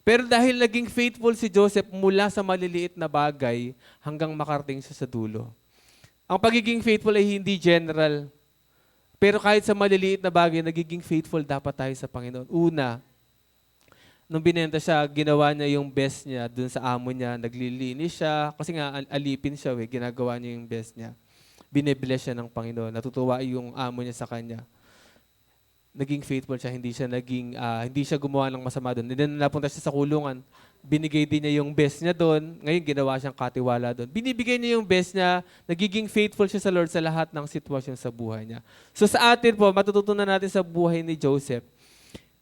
Pero dahil naging faithful si Joseph mula sa maliliit na bagay hanggang makarating siya sa dulo. Ang pagiging faithful ay hindi general. Pero kahit sa maliliit na bagay, nagiging faithful dapat tayo sa Panginoon. Una, nung binenta siya, ginawa niya yung best niya dun sa amo niya, naglilinis siya, kasi nga alipin siya, ginagawa niya yung best niya. Binibless siya ng Panginoon, natutuwa yung amo niya sa kanya. Naging faithful siya, hindi siya gumawa ng masama doon. And then napunta siya sa kulungan, binigay din niya yung best niya doon, ngayon ginawa siyang katiwala doon. Binibigay niya yung best niya, nagiging faithful siya sa Lord sa lahat ng sitwasyon sa buhay niya. So sa atin po, matututunan natin sa buhay ni Joseph,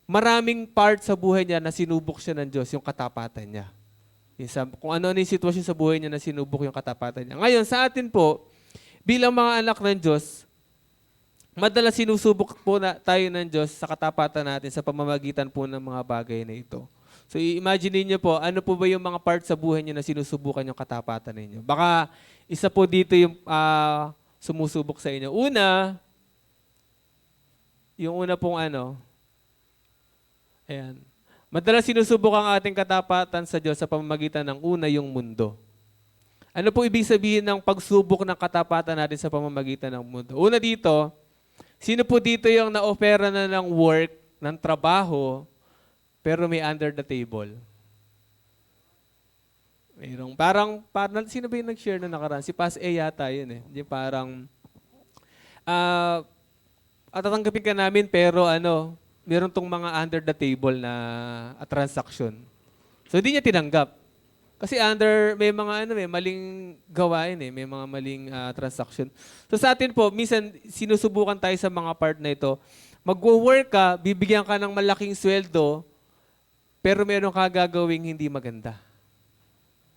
maraming part sa buhay niya na sinubok siya ng Diyos, yung katapatan niya. Kung ano yung sitwasyon sa buhay niya na sinubok yung katapatan niya. Ngayon, sa atin po, bilang mga anak ng Diyos, madalas sinusubok po tayo ng Diyos sa katapatan natin sa pamamagitan po ng mga bagay na ito. So i-imagine niyo po, ano po ba yung mga parts sa buhay niyo na sinusubukan yung katapatan ninyo? Baka isa po dito yung sumusubok sa inyo. Yung una pong ayan. Madalas sinusubok ang ating katapatan sa Diyos sa pamamagitan ng una, yung mundo. Ano po ibig sabihin ng pagsubok ng katapatan natin sa pamamagitan ng mundo? Una dito, sino po dito yung na-ofera na ng work, ng trabaho, pero may under the table? Mayroong, parang, sino ba yung nag-share na nakaraan? Si Pas A yata yun eh. Yung parang, tatanggapin ka namin pero meron tong mga under the table na transaction. So hindi niya tinanggap. Kasi may mga may maling gawain eh, may mga maling transaction. So sa atin po, minsan sinusubukan tayo sa mga part na ito. Magwo-work ka, bibigyan ka ng malaking sweldo, pero meron ka gagawing hindi maganda.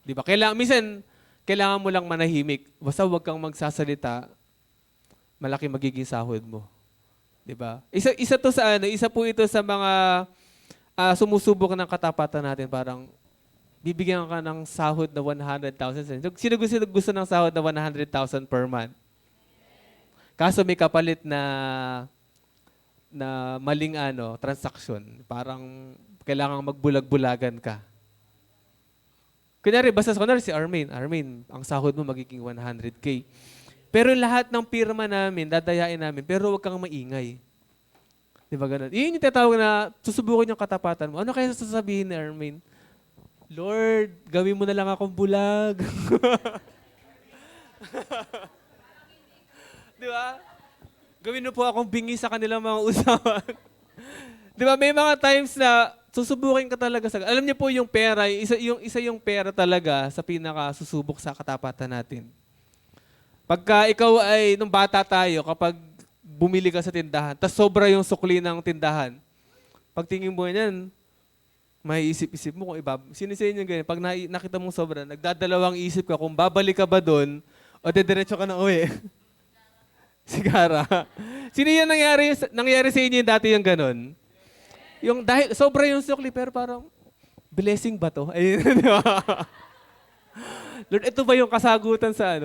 'Di ba? Minsan kailangan mo lang manahimik. Basta huwag kang magsasalita, malaki magiging sahod mo. 'Di ba? Isa to sa isa po ito sa mga sumusubok ng katapatan natin, parang bibigyan ka ng sahod na 100,000. Sino gusto ng sahod na 100,000 per month? Kaso may kapalit na maling transaction. Parang kailangan magbulag-bulagan ka. Kunyari si Armin, ang sahod mo magiging 100K. Pero lahat ng pirma namin, dadayain namin, pero huwag kang maingay. Di ba ganun? Yun yung tatawag na susubukin yung katapatan mo. Ano kaya sasabihin ni Armin? Lord, gawin mo na lang akong bulag. Di ba? Gawin mo po akong bingi sa kanilang mga usapan. Di ba? May mga times na susubukin ka talaga alam niyo po yung pera, isa yung pera talaga sa pinaka-susubok sa katapatan natin. Pagka ikaw ay, nung bata tayo, kapag bumili ka sa tindahan, tas sobra yung sukli ng tindahan, pagtingin mo yan, may isip-isip mo kung sino sa inyo ganyan, pag nakita mong sobra, nagdadalawang isip ka kung babalik ka ba doon o dediretso ka na uwi. Sigara. Sino yung nangyari sa inyo yung dati yung ganun? Yung dahil sobra yung sukli pero parang blessing ba to? Ayun, di ba? Lord, ito ba yung kasagutan sa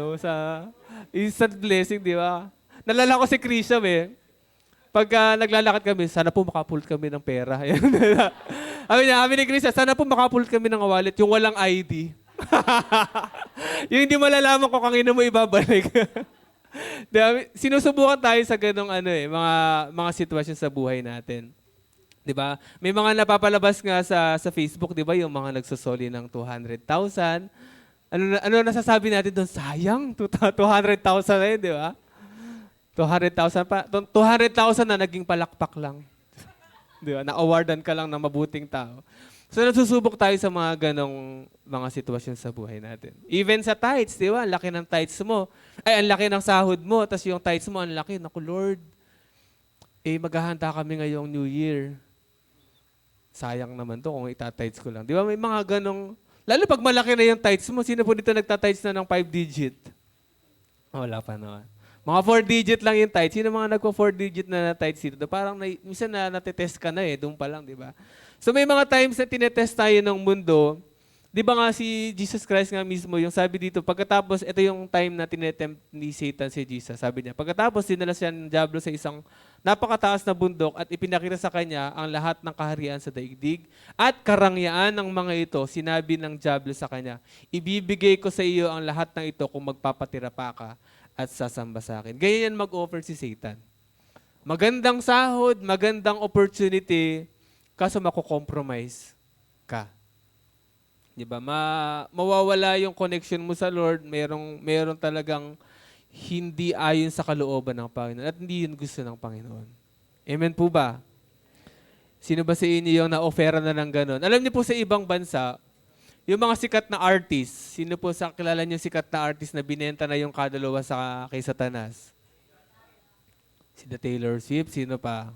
instant blessing, di ba? Nalala ko si Krisham eh. Pagka naglalakad kami, sana po makapulot kami ng pera. Sabi ni Krisham, sana po makapulot kami ng wallet, yung walang ID. Yung hindi malalaman ko kanino mo ibabalik. Diba? Sinusubukan tayo sa ganong mga sitwasyon sa buhay natin. 'Di ba? May mga napapalabas nga sa Facebook, 'di ba, yung mga nagsusoli ng 200,000. Ano nasasabi natin doon? Sayang, 200,000 na yun, 'di ba? 200,000 pa. 200,000 na naging palakpak lang. 'Di ba? Na-awardan ka lang ng mabuting tao. So nagsusubok tayo sa mga ganong mga sitwasyon sa buhay natin. Even sa tithes, 'di ba? Ang laki ng tithes mo. Ay, ang laki ng sahod mo, tapos yung tithes mo ang laki. Naku, Lord. Maghahanda kami ngayong New Year. Sayang naman to kung itatides ko lang. Di ba may mga ganong, lalo pag malaki na yung tides mo, sino po dito nagtatides na ng 5-digit? Wala pa naman. Mga 4-digit lang yung tides. Sino mga nagpo-4-digit na tides dito? Parang minsan natetest ka na doon pa lang, di ba? So may mga times na tinetest tayo ng mundo. Di ba nga si Jesus Christ nga mismo, yung sabi dito, pagkatapos, ito yung time na tinetempt ni Satan si Jesus. Sabi niya, pagkatapos dinala siya ng diablo sa isang napakataas na bundok at ipinakita sa kanya ang lahat ng kaharian sa daigdig at karangyaan ng mga ito, sinabi ng diablo sa kanya, ibibigay ko sa iyo ang lahat ng ito kung magpapatira pa ka at sasamba sa akin. Ganyan mag-offer si Satan. Magandang sahod, magandang opportunity, kaso mako-compromise ka. Diba? Mawawala yung connection mo sa Lord, merong talagang hindi ayon sa kalooban ng Panginoon at hindi yun gusto ng Panginoon. Amen po ba? Sino ba sa inyo yung na-offera na ng ganun? Alam niyo po sa ibang bansa, yung mga sikat na artist, sino po sa kilala niyo sikat na artist na binenta na yung kadalawa kay Satanas? Si The Taylor Swift, sino pa?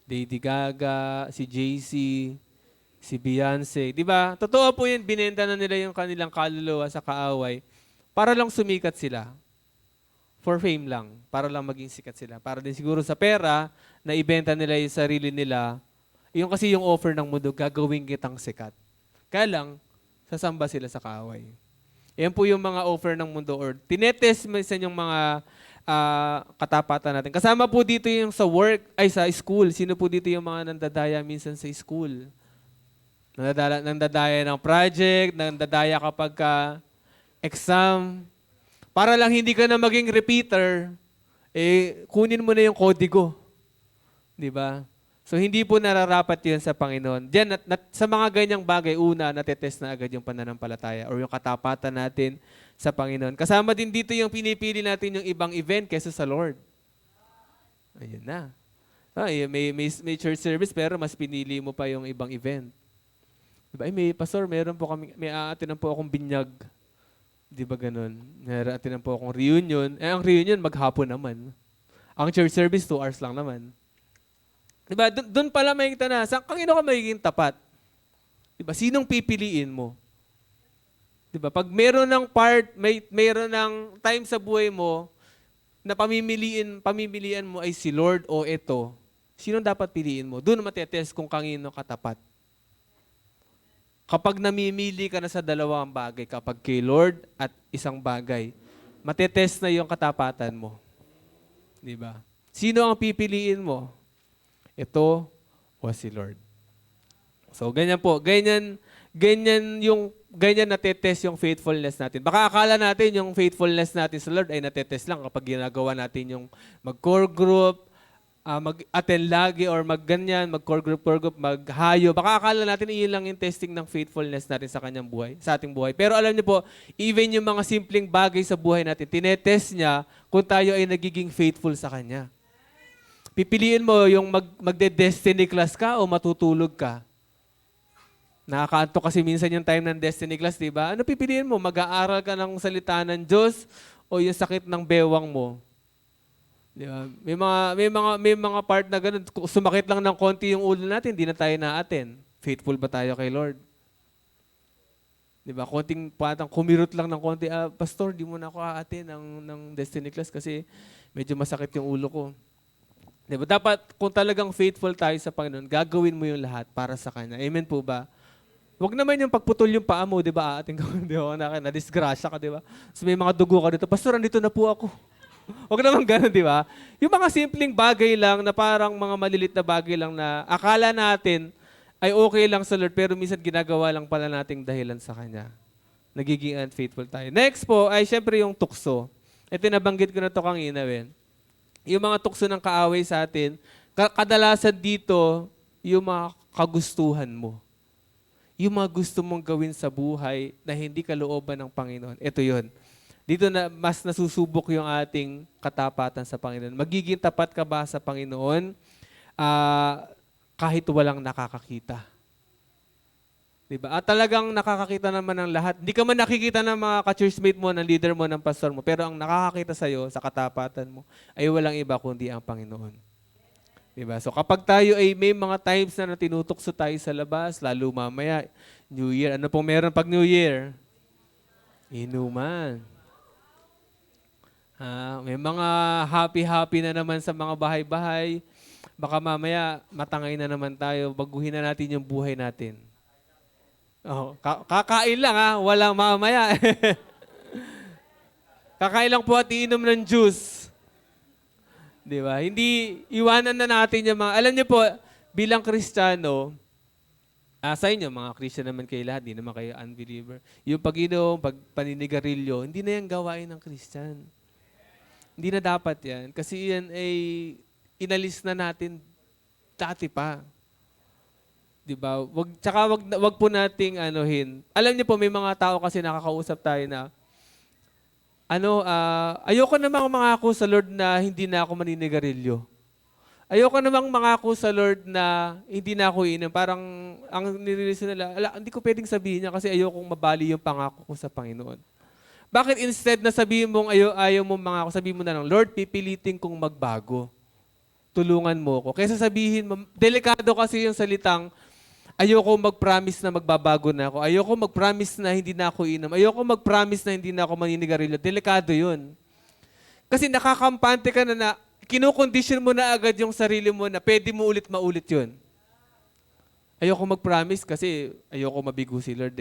Lady Gaga, si Jay-Z, si Beyonce. Di ba? Totoo po yun, binenta na nila yung kanilang kaluluwa sa kaaway para lang sumikat sila. For fame lang. Para lang maging sikat sila. Para din siguro sa pera, na ibenta nila yung sarili nila. Yung kasi yung offer ng mundo, gagawin kitang sikat. Kaya lang, sasamba sila sa kaaway. Yan po yung mga offer ng mundo or tinetest minsan yung mga katapatan natin. Kasama po dito yung sa work, sa school. Sino po dito yung mga nandadaya minsan sa school? Nandadaya ng project, nandadaya kapag exam. Para lang hindi ka na maging repeater, kunin mo na yung kodigo. Di ba? So, hindi po nararapat yun sa Panginoon. Diyan, sa mga ganyang bagay, una, natetest na agad yung pananampalataya or yung katapatan natin sa Panginoon. Kasama din dito yung pinipili natin yung ibang event kaysa sa Lord. Ayun na. May church service pero mas pinili mo pa yung ibang event. Diba? May pastor, may aatinan po akong binyag. Di ba ganun? May aatinan po akong reunion. Ang reunion, maghapon naman. Ang church service, 2 hours lang naman. Diba? Doon pala makikita na, sa kanino ka magiging tapat? Diba? Sinong pipiliin mo? Diba? Pag meron ng meron ng time sa buhay mo, na pamimilian mo ay si Lord o ito, sino dapat piliin mo? Doon matetest kung kanino katapat. Kapag namimili ka na sa dalawang bagay, kapag kay Lord at isang bagay, matetest na yung katapatan mo. Di ba? Sino ang pipiliin mo? Ito o si Lord. So, ganyan po. Ganyan natetest yung faithfulness natin. Baka akala natin yung faithfulness natin sa Lord ay natetest lang kapag ginagawa natin yung mag-core group, mag-attend lagi or mag-ganyan, mag-core group, maghayo. Baka akala natin iyon lang yung testing ng faithfulness natin sa kanyang buhay, sa ating buhay. Pero alam niyo po, even yung mga simpleng bagay sa buhay natin, tinetest niya kung tayo ay nagiging faithful sa kanya. Pipiliin mo yung magde-destiny class ka o matutulog ka. Nakakaanto kasi minsan yung time ng destiny class, di ba? Ano pipiliin mo? Mag-aaral ka ng salita ng Diyos o yung sakit ng bewang mo? Di ba? May mga part na ganun. Sumakit lang ng konti yung ulo natin, hindi na tayo na-attend. Faithful ba tayo kay Lord? Di ba? Konting patang kumirot lang ng konti. Pastor, di mo na ako a-attend ng destiny class kasi medyo masakit yung ulo ko. Di ba? Dapat, kung talagang faithful tayo sa Panginoon, gagawin mo yung lahat para sa Kanya. Amen po ba? Huwag naman yung pagputol yung paa mo, di ba? Ating di ba? Na-disgrasya ka, di ba? So may mga dugo ka dito. Pastor, andito na po ako. Huwag naman ganun, di ba? Yung mga simpleng bagay lang na parang mga malilit na bagay lang na akala natin ay okay lang sa Lord pero minsan ginagawa lang pala nating dahilan sa Kanya. Nagiging unfaithful tayo. Next po ay syempre yung tukso. Ito nabanggit ko na ito kanina, yung mga tukso ng kaaway sa atin, kadalasan dito, yung mga kagustuhan mo. Yung mga gusto mong gawin sa buhay na hindi kalooban ng Panginoon. Ito yun. Dito na mas nasusubok yung ating katapatan sa Panginoon. Magiging tapat ka ba sa Panginoon kahit walang nakakakita? Diba? At talagang nakakakita naman ng lahat. Hindi ka man nakikita ng mga ka-churchmate mo, ng leader mo, ng pastor mo, pero ang nakakakita sa'yo, sa katapatan mo, ay walang iba kundi ang Panginoon. Diba? So kapag tayo ay may mga times na tinutukso tayo sa labas, lalo mamaya, New Year. Ano pong meron pag New Year? Inuman. May mga happy-happy na naman sa mga bahay-bahay. Baka mamaya matangay na naman tayo. Baguhin na natin yung buhay natin. Kakain lang walang mamaya. Kakain lang po at iinom ng juice. Di ba? Hindi, iwanan na natin yung mga, alam niyo po, bilang Kristiyano, sa inyo, mga Christian naman kayo lahat, di naman kayo unbeliever. Yung pag-inom, paninigarilyo, hindi na yung gawain ng Christian. Hindi na dapat yan. Kasi yan ay inalis na natin dati pa. Diba? Wag po nating anuhin. Alam niyo po, may mga tao kasi nakakausap tayo na, ayoko namang mangako sa Lord na hindi na ako maninigarilyo. Ayoko namang mangako sa Lord na hindi na ako inom. Parang ang nililison nila, hindi ko pwedeng sabihin niya kasi ayokong mabali yung pangako ko sa Panginoon. Bakit instead na sabihin mong ayaw mong mangako, sabihin mo na lang, Lord, pipilitin kong magbago. Tulungan mo ko. Kaysa sabihin mo, delikado kasi yung salitang, ayoko mag-promise na magbabago na ako. Ayoko mag-promise na hindi na ako inom. Ayoko mag-promise na hindi na ako maninigarilyo. Delikado yun. Kasi nakakampante ka na kinukondisyon mo na agad yung sarili mo na pwede mo ulit maulit yun. Ayoko mag-promise kasi ayoko mabigo si Lord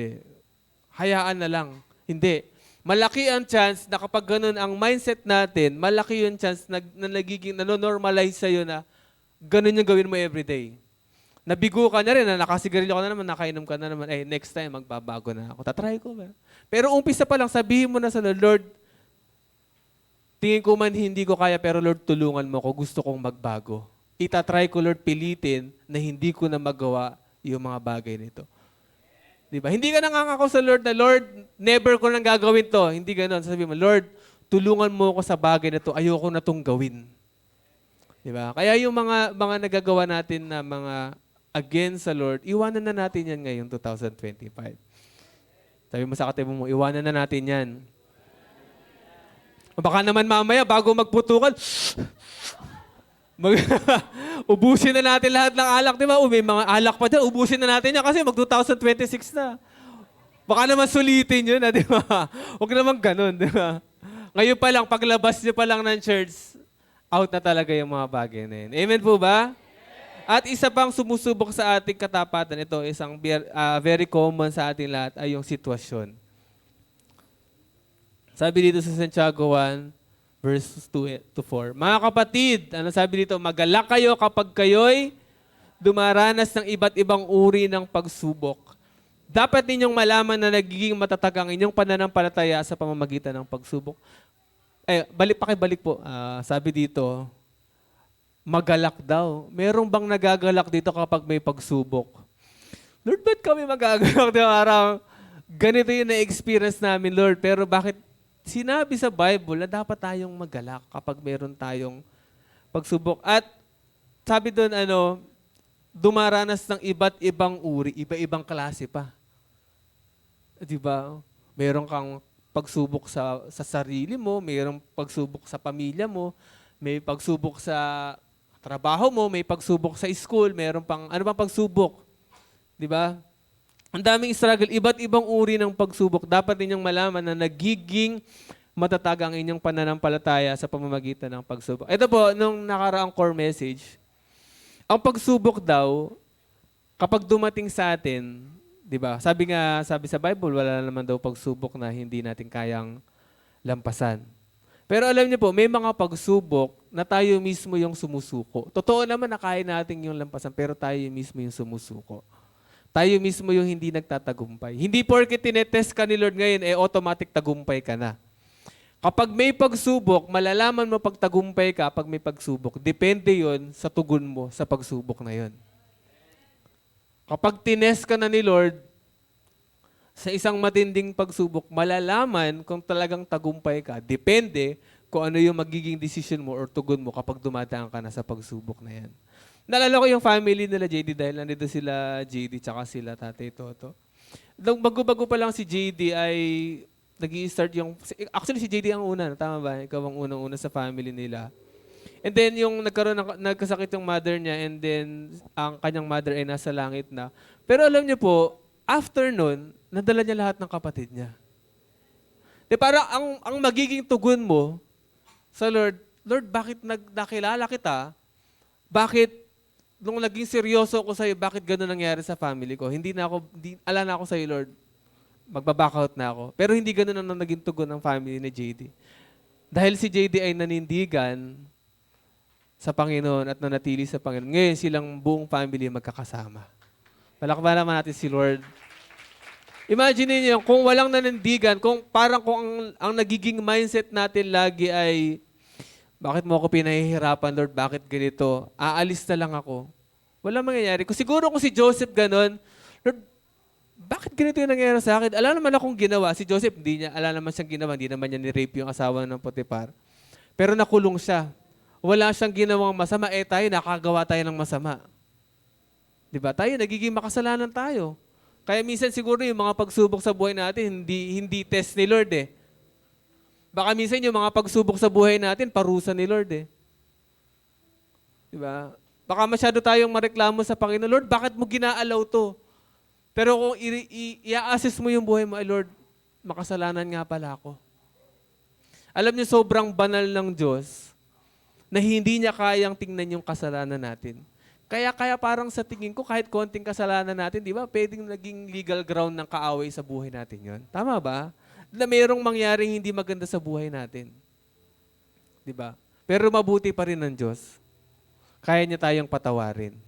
Hayaan na lang. Hindi. Malaki ang chance na kapag ganun ang mindset natin, malaki yung chance na nagiging nanonormalize sa'yo na ganun yung gawin mo everyday. Nabigo ka na rin, na nakasigarilyo ka na naman, nakainom ka na naman, next time, magbabago na ako. Tatry ko ba? Pero umpisa pa lang, sabihin mo na sa Lord, Lord, tingin ko man hindi ko kaya, pero Lord, tulungan mo ko, gusto kong magbago. Itatry ko, Lord, pilitin na hindi ko na magawa yung mga bagay nito. Diba? Hindi ka nangangako sa Lord na, Lord, never ko nang gagawin to. Hindi ganon. Sabi mo, Lord, tulungan mo ako sa bagay na to, ayoko na tong gawin. Diba? Kaya yung mga nagagawa natin na mga against sa Lord, iwanan na natin yan ngayong 2025. Sabi mo sa katabi mo, iwanan na natin yan. Baka naman mamaya, bago magputukan, ubusin na natin lahat ng alak, di ba? May mga alak pa dyan, ubusin na natin yan kasi mag-2026 na. Baka naman sulitin yun, di ba? Huwag naman ganun, di ba? Ngayon pa lang, paglabas niyo pa lang ng church, out na talaga yung mga bagay na yun. Amen po ba? At isa pang sumusubok sa ating katapatan, ito isang very common sa ating lahat, ay yung sitwasyon. Sabi dito sa Santiago 1, verse 2 to 4. Mga kapatid, ano sabi dito? Magalak kayo kapag kayo'y dumaranas ng iba't ibang uri ng pagsubok. Dapat ninyong malaman na nagiging matatag ang inyong pananampalataya sa pamamagitan ng pagsubok. Pakibalik po. Sabi dito, magalak daw. Merong bang nagagalak dito kapag may pagsubok? Lord, ba't kami magagalak? Parang ganito yung na-experience namin, Lord. Pero bakit sinabi sa Bible na dapat tayong magalak kapag meron tayong pagsubok? At sabi doon, dumaranas ng iba't ibang uri, iba-ibang klase pa. Diba? Meron kang pagsubok sa sarili mo, mayroong pagsubok sa pamilya mo, may pagsubok sa trabaho mo, may pagsubok sa school, mayroong pang, ano bang pagsubok? Di ba? Ang daming struggle, iba't ibang uri ng pagsubok. Dapat ninyong malaman na nagiging matatag ang inyong pananampalataya sa pamamagitan ng pagsubok. Ito po, nung nakaraang core message, ang pagsubok daw, kapag dumating sa atin, di ba? Sabi sa Bible, wala naman daw pagsubok na hindi natin kayang lampasan. Pero alam niyo po, may mga pagsubok na tayo mismo yung sumusuko. Totoo naman na kaya natin yung lampasan, pero tayo mismo yung sumusuko. Tayo mismo yung hindi nagtatagumpay. Hindi porke tinetest ka ni Lord ngayon, automatic tagumpay ka na. Kapag may pagsubok, malalaman mo pag tagumpay ka pag may pagsubok. Depende yon sa tugon mo sa pagsubok na yon. Kapag tinest ka na ni Lord, sa isang matinding pagsubok, malalaman kung talagang tagumpay ka. Depende kung ano yung magiging decision mo or tugon mo kapag dumadaan ka na sa pagsubok na yan. Naalala ko yung family nila JD dahil nandito sila JD tsaka sila Tatay Toto. Bago-bago pa lang si JD ay nag-i-start yung... Actually si JD ang una, tama ba? Ikaw ang unang-una sa family nila. And then yung nagkasakit yung mother niya and then ang kanyang mother ay nasa langit na. Pero alam niyo po, after nun, nadala niya lahat ng kapatid niya. Di para ang magiging tugon mo sa Lord, Lord, bakit nakilala kita? Bakit nung naging seryoso ako sa'yo, bakit gano'n nangyari sa family ko? Ala na ako sa'yo, Lord. Magbaback out na ako. Pero hindi gano'n ang naging tugon ng family ni JD. Dahil si JD ay nanindigan sa Panginoon at nanatili sa Panginoon. Ngayon silang buong family magkakasama. Palakpakan naman natin si Lord. Imagine niyo kung walang nanindigan, kung ang nagiging mindset natin lagi ay, bakit mo ako pinahihirapan, Lord? Bakit ganito? Aalis na lang ako. Walang mangyayari. Siguro kung si Joseph ganon, Lord, bakit ganito yung nangyayari sa akin? Alam naman akong ginawa. Si Joseph, alam naman siyang ginawa. Hindi naman niya ni-rape yung asawa ng Potiphar. Pero nakulong siya. Wala siyang ginawang masama. Tayo, nakagawa tayo ng masama. Diba? Tayo, nagiging makasalanan tayo. Kaya minsan siguro yung mga pagsubok sa buhay natin, hindi test ni Lord eh. Baka minsan yung mga pagsubok sa buhay natin, parusa ni Lord eh. Diba? Baka masyado tayong mareklamo sa Panginoon, Lord, bakit mo ginaalaw to? Pero kung i-assess mo yung buhay mo, ay Lord, makasalanan nga pala ako. Alam niyo, sobrang banal ng Diyos na hindi niya kayang tingnan yung kasalanan natin. Kaya parang sa tingin ko, kahit konting kasalanan natin, di ba, pwedeng naging legal ground ng kaaway sa buhay natin yon. Tama ba? Na mayroong mangyaring hindi maganda sa buhay natin. Di ba? Pero mabuti pa rin ng Diyos. Kaya niya tayong patawarin.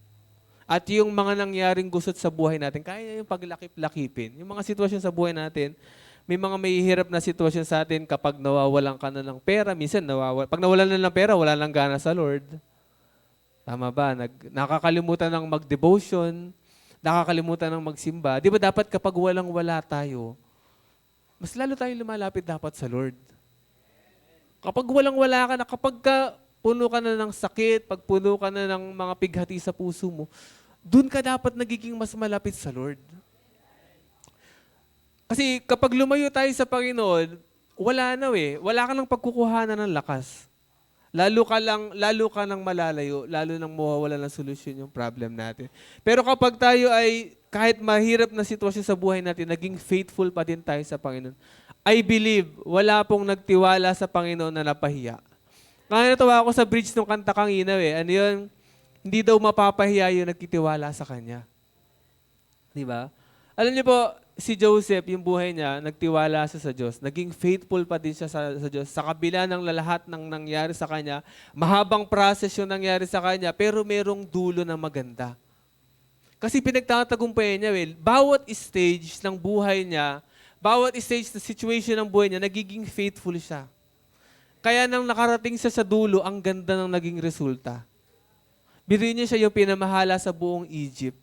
at yung mga nangyaring gusot sa buhay natin, kaya niya yung paglakip-lakipin. Yung mga sitwasyon sa buhay natin, may mga mahihirap na sitwasyon sa atin kapag nawawalan ka na ng pera. Minsan, pag nawalan na ng pera, wala nang gana sa Lord. Tama ba? Nakakalimutan ng mag-devotion, nakakalimutan ng magsimba. Di ba dapat kapag walang-wala tayo, mas lalo tayo lumalapit dapat sa Lord. Kapag walang-wala ka na, kapag puno ka na ng sakit, pag puno ka na ng mga pighati sa puso mo, dun ka dapat nagiging mas malapit sa Lord. Kasi kapag lumayo tayo sa Panginoon, wala na wala ka nang pagkukuhanan ng lakas. Lalo ka nang malalayo, lalo nang mawawala ng solusyon yung problem natin. Pero kapag tayo ay kahit mahirap na sitwasyon sa buhay natin, naging faithful pa din tayo sa Panginoon. I believe, wala pong nagtiwala sa Panginoon na napahiya. Kaya natawa ako sa bridge ng kanta kanina Ano yun? Hindi daw mapapahiya yung nagtitiwala sa Kanya. Di ba? Alam niyo po, si Joseph, yung buhay niya, nagtiwala siya sa Diyos. Naging faithful pa din siya sa Diyos. Sa kabila ng lahat ng nangyari sa kanya, mahabang process yung nangyari sa kanya, pero merong dulo na maganda. Kasi pinagtatagumpayan niya, bawat stage ng buhay niya, bawat stage ng situation ng buhay niya, nagiging faithful siya. Kaya nang nakarating siya sa dulo, ang ganda ng naging resulta. Biruin niya siya yung pinamahala sa buong Egypt.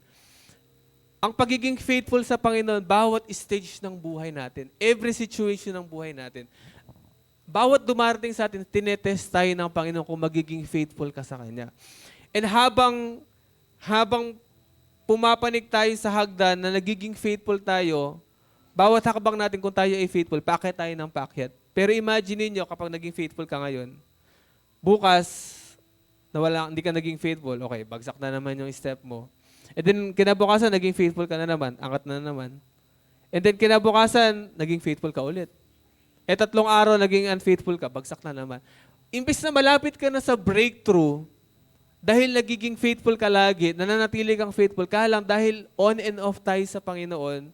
Ang pagiging faithful sa Panginoon, bawat stage ng buhay natin, every situation ng buhay natin, bawat dumarating sa atin, tinetest tayo ng Panginoon kung magiging faithful ka sa Kanya. And habang pumapanig tayo sa hagdan na nagiging faithful tayo, bawat hakbang natin kung tayo ay faithful, paakyat tayo ng paakyat. Pero imagine niyo kapag naging faithful ka ngayon, bukas, hindi ka naging faithful, okay, bagsak na naman yung step mo. And then, kinabukasan, naging faithful ka na naman. Angat na naman. And then, kinabukasan, naging faithful ka ulit. 3 araw, naging unfaithful ka. Bagsak na naman. Imbis na malapit ka na sa breakthrough, dahil nagiging faithful ka lagi, nananatili kang faithful ka lang dahil on and off tayo sa Panginoon.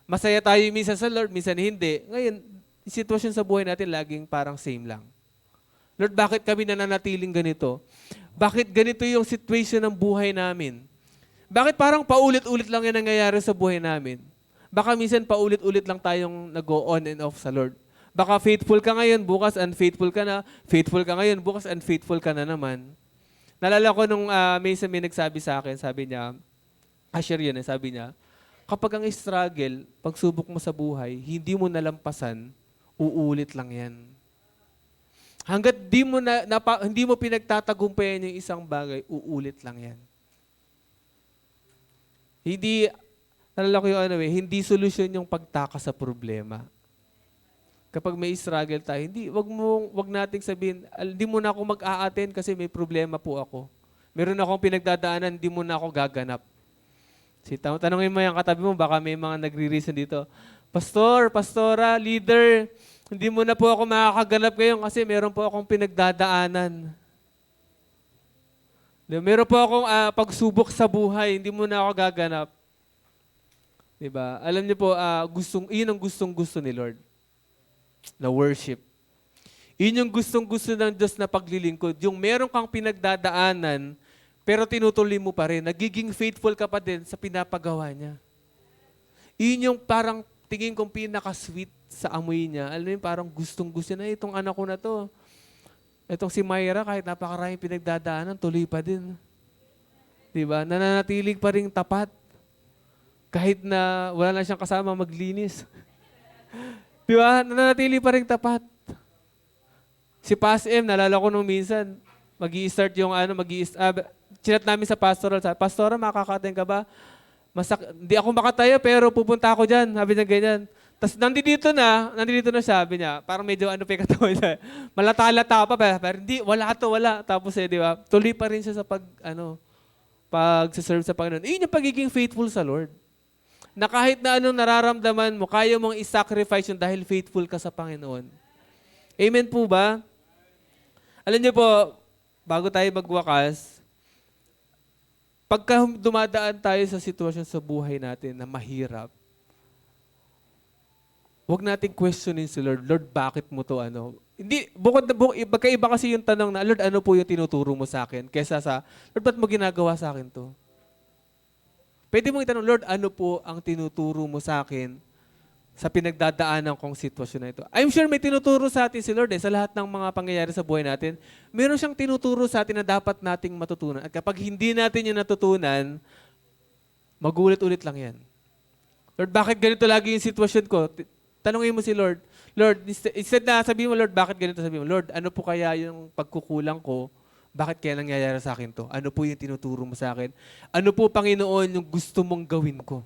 Masaya tayo minsan sa Lord, minsan hindi. Ngayon, yung sitwasyon sa buhay natin, laging parang same lang. Lord, bakit kami nananatiling ganito? Bakit ganito yung situation ng buhay namin? Bakit parang paulit-ulit lang yung nangyayari sa buhay namin? Baka minsan paulit-ulit lang tayong nag-go on and off sa Lord. Baka faithful ka ngayon, bukas unfaithful ka na. Faithful ka ngayon, bukas unfaithful ka na naman. Nalala ko nung may nagsabi sa akin, sabi niya, Asher yun, sabi niya, kapag ang struggle, pagsubok mo sa buhay, hindi mo nalampasan, uulit lang yan. Hanggat hindi mo pinagtatagumpayan yung isang bagay, uulit lang yan. Nalala ko yung hindi solusyon yung pagtaka sa problema. Kapag may struggle tayo, wag nating sabihin, hindi mo na ako mag-a-attend kasi may problema po ako. Meron akong pinagdadaanan, hindi mo na ako gaganap. Tanongin mo yung katabi mo, baka may mga nagre-reason dito. Pastora, leader, hindi mo na po ako makakaganap ngayon kasi meron po akong pinagdadaanan. Meron po akong pagsubok sa buhay, hindi mo na ako gaganap. Diba? Alam niyo po, yun ang gustong-gusto ni Lord. Na worship. Yun yung gustong-gusto ng Diyos na paglilingkod. Yung meron kang pinagdadaanan, pero tinutuloy mo pa rin. Nagiging faithful ka pa din sa pinapagawa niya. Yun yung parang tingin kong pinaka-sweet sa amoy niya. Alam mo parang gustong-gusto na itong anak ko na to. Itong si Myra, kahit napakaraming pinagdadaanan, tuloy pa din. Diba? Nananatilig pa rin tapat. Kahit na wala na siyang kasama maglinis. Diba? Nananatili pa rin tapat. Si Pas M, nalala ko nung minsan, mag-i-start yung chinat namin sa pastoral. Pastora, makaka-attend ka ba? Hindi ako makatayo, pero pupunta ako dyan. Sabi niya ganyan. Tapos nandito na sabi niya, parang medyo katawan niya. Malata-lata pa, pero hindi, wala. Tapos di ba, tuloy pa rin siya sa pag-serve sa Panginoon. Iyon yung pagiging faithful sa Lord. Na kahit na anong nararamdaman mo, kaya mong i-sacrifice yun dahil faithful ka sa Panginoon. Amen po ba? Alam niyo po, bago tayo magwakas, pagka dumadaan tayo sa sitwasyon sa buhay natin na mahirap, huwag nating questionin si Lord, Lord, bakit mo to Hindi, magkaiba kasi yung tanong na, Lord, ano po yung tinuturo mo sa akin? Kesa sa, Lord, ba't mo ginagawa sa akin to? Pwede mong itanong, Lord, ano po ang tinuturo mo sa akin sa pinagdadaanan kong sitwasyon na ito? I'm sure may tinuturo sa atin si Lord sa lahat ng mga pangyayari sa buhay natin. Meron siyang tinuturo sa atin na dapat nating matutunan. At kapag hindi natin yung natutunan, magulit-ulit lang yan. Lord, bakit ganito lagi yung sitwasyon ko? Tanungin mo si Lord. Lord, instead na sabihin mo, Lord, bakit ganito? Sabihin mo, Lord, ano po kaya yung pagkukulang ko? Bakit kaya nangyayari sa akin to? Ano po yung tinuturo mo sa akin? Ano po, Panginoon, yung gusto mong gawin ko?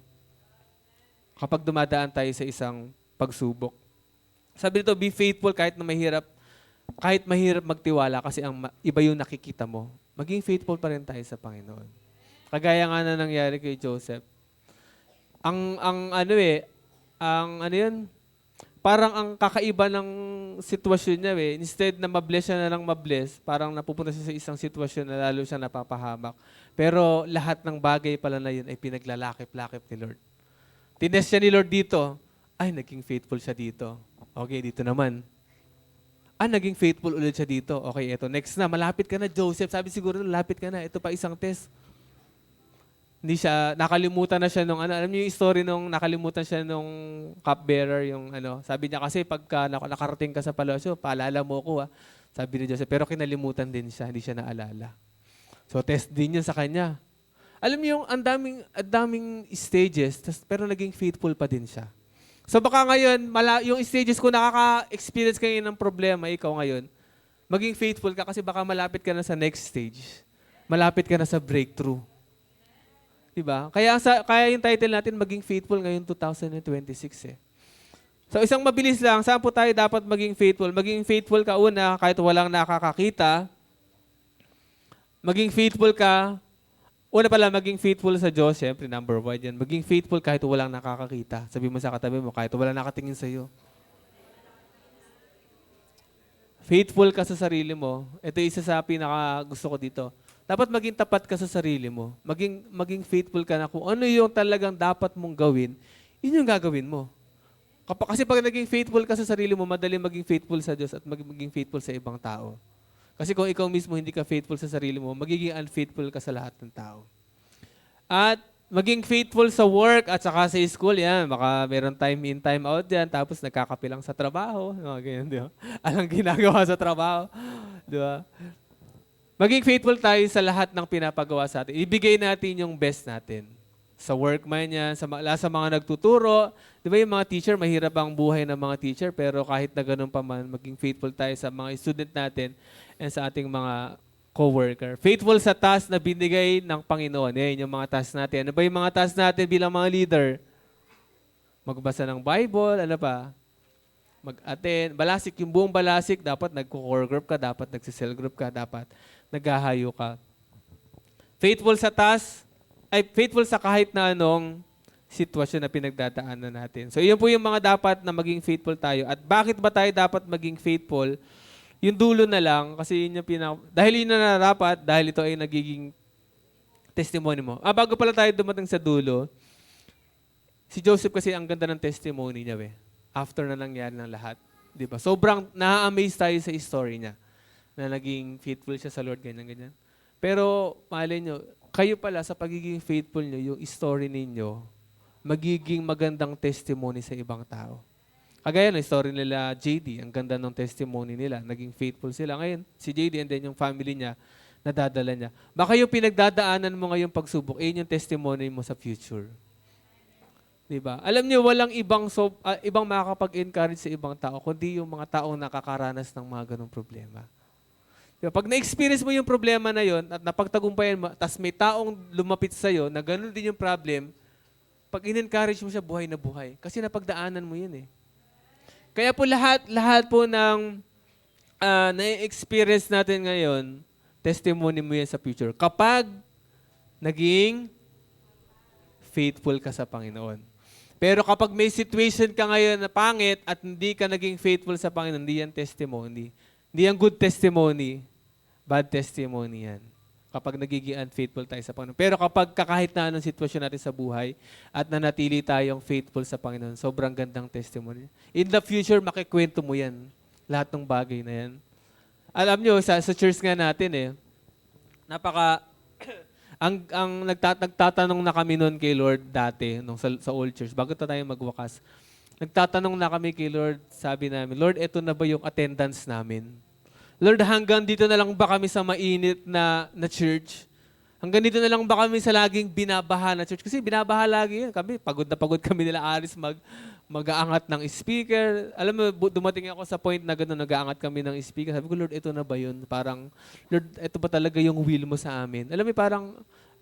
Kapag dumadaan tayo sa isang pagsubok. Sabi nito, be faithful kahit mahirap magtiwala kasi iba yung nakikita mo. Maging faithful pa rin tayo sa Panginoon. Kagaya nga na nangyari kay Joseph. Parang ang kakaiba ng sitwasyon niya instead na mabless siya na lang mabless, parang napupunta siya sa isang sitwasyon na lalo siya napapahamak. Pero lahat ng bagay pala na yun ay pinaglalakip-lakip ni Lord. Tinest siya ni Lord dito, ay naging faithful siya dito. Okay, dito naman. Naging faithful ulit siya dito. Okay, eto, next na, malapit ka na Joseph. Sabi siguro, malapit ka na, ito pa isang test. Hindi siya, nakalimutan na siya nung alam niyo yung story nung nakalimutan siya nung cupbearer, yung sabi niya kasi pagka nakarating ka sa palasyo, paalala mo ko sabi ni Joseph, pero kinalimutan din siya, hindi siya naalala. So test din yun sa kanya. Alam niyo yung ang daming stages, pero naging faithful pa din siya. So baka ngayon, yung stages ko nakaka-experience kayo ng problema, ikaw ngayon, maging faithful ka kasi baka malapit ka na sa next stage. Malapit ka na sa breakthrough. Diba? Kaya yung title natin, maging faithful ngayon 2026 So isang mabilis lang, saan po tayo dapat maging faithful? Maging faithful ka una kahit walang nakakakita. Maging faithful ka, una pala maging faithful sa Diyos, syempre number 1 yan. Maging faithful kahit walang nakakakita. Sabi mo sa katabi mo, kahit walang nakatingin sa'yo. Faithful ka sa sarili mo. Ito isa sa pinaka gusto ko dito. Dapat maging tapat ka sa sarili mo. Maging faithful ka na kung ano yung talagang dapat mong gawin, yun yung gagawin mo. Kasi pag naging faithful ka sa sarili mo, madali maging faithful sa Diyos at maging faithful sa ibang tao. Kasi kung ikaw mismo hindi ka faithful sa sarili mo, magiging unfaithful ka sa lahat ng tao. At maging faithful sa work at saka sa school, yan. Baka meron time in, time out yan, tapos nagkakapilang sa trabaho. Ganyan, di ba? Anong ginagawa sa trabaho? Di ba? Maging faithful tayo sa lahat ng pinapagawa sa atin. Ibigay natin yung best natin. Sa work man yan, sa mga nagtuturo. Di ba yung mga teacher, mahirap ang buhay ng mga teacher, pero kahit na ganun pa man, maging faithful tayo sa mga student natin and sa ating mga co-worker. Faithful sa task na binigay ng Panginoon. Yan yung mga task natin. Ano ba yung mga task natin bilang mga leader? Magbasa ng Bible, ano pa? Mag-attend. Balasik, yung buong balasik, dapat nagko-core group ka, dapat nagsi-cell group ka, dapat naghahayo ka. Faithful sa task, faithful sa kahit na anong sitwasyon na pinagdadaanan natin. So, yun po yung mga dapat na maging faithful tayo. At bakit ba tayo dapat maging faithful? Yung dulo na lang, kasi yun yung dahil yun na dapat, dahil ito ay nagiging testimony mo. Bago pala tayo dumating sa dulo, si Joseph kasi ang ganda ng testimony niya after na nangyari ng lahat. Diba? Sobrang na-amaze tayo sa story niya na naging faithful siya sa Lord, ganyan. Pero, mahalin nyo, kayo pala sa pagiging faithful nyo, yung story ninyo, magiging magandang testimony sa ibang tao. Kagaya ng story nila JD, ang ganda ng testimony nila, naging faithful sila. Ngayon, si JD and then yung family niya, nadadala niya. Baka yung pinagdadaanan mo ngayong pagsubok, yun yung testimony mo sa future. Diba? Alam niyo, walang ibang makakapag-encourage sa ibang tao, kundi yung mga taong nakakaranas ng mga ganong problema. Diba? Pag na-experience mo yung problema na yon at napagtagumpayan mo, tas may taong lumapit sa'yo na gano'n din yung problem, pag in-encourage mo siya, buhay na buhay. Kasi napagdaanan mo yun Kaya po lahat po ng na-experience natin ngayon, testimony mo yan sa future. Kapag naging faithful ka sa Panginoon. Pero kapag may situation ka ngayon na pangit at hindi ka naging faithful sa Panginoon, hindi yan testimony. Hindi yan good testimony. Bad testimony yan. Kapag nagiging unfaithful tayo sa Panginoon. Pero kapag kahit na anong sitwasyon natin sa buhay at nanatili tayong faithful sa Panginoon, sobrang gandang testimony. In the future, makikwento mo yan. Lahat ng bagay na yan. Alam nyo, sa church nga natin Nagtatanong na kami noon kay Lord dati, nung sa old church, bago tayo magwakas. Nagtatanong na kami kay Lord, sabi namin, Lord, eto na ba yung attendance namin? Lord, hanggang dito na lang ba kami sa mainit na church? Hanggang dito na lang ba kami sa laging binabaha na church? Kasi binabaha lagi yun. Kami, pagod na pagod kami nila Aris mag-aangat ng speaker. Alam mo, dumating ako sa point na gano'n, nag-aangat kami ng speaker. Sabi ko, Lord, ito na ba yun? Parang, Lord, ito ba talaga yung will mo sa amin? Alam mo,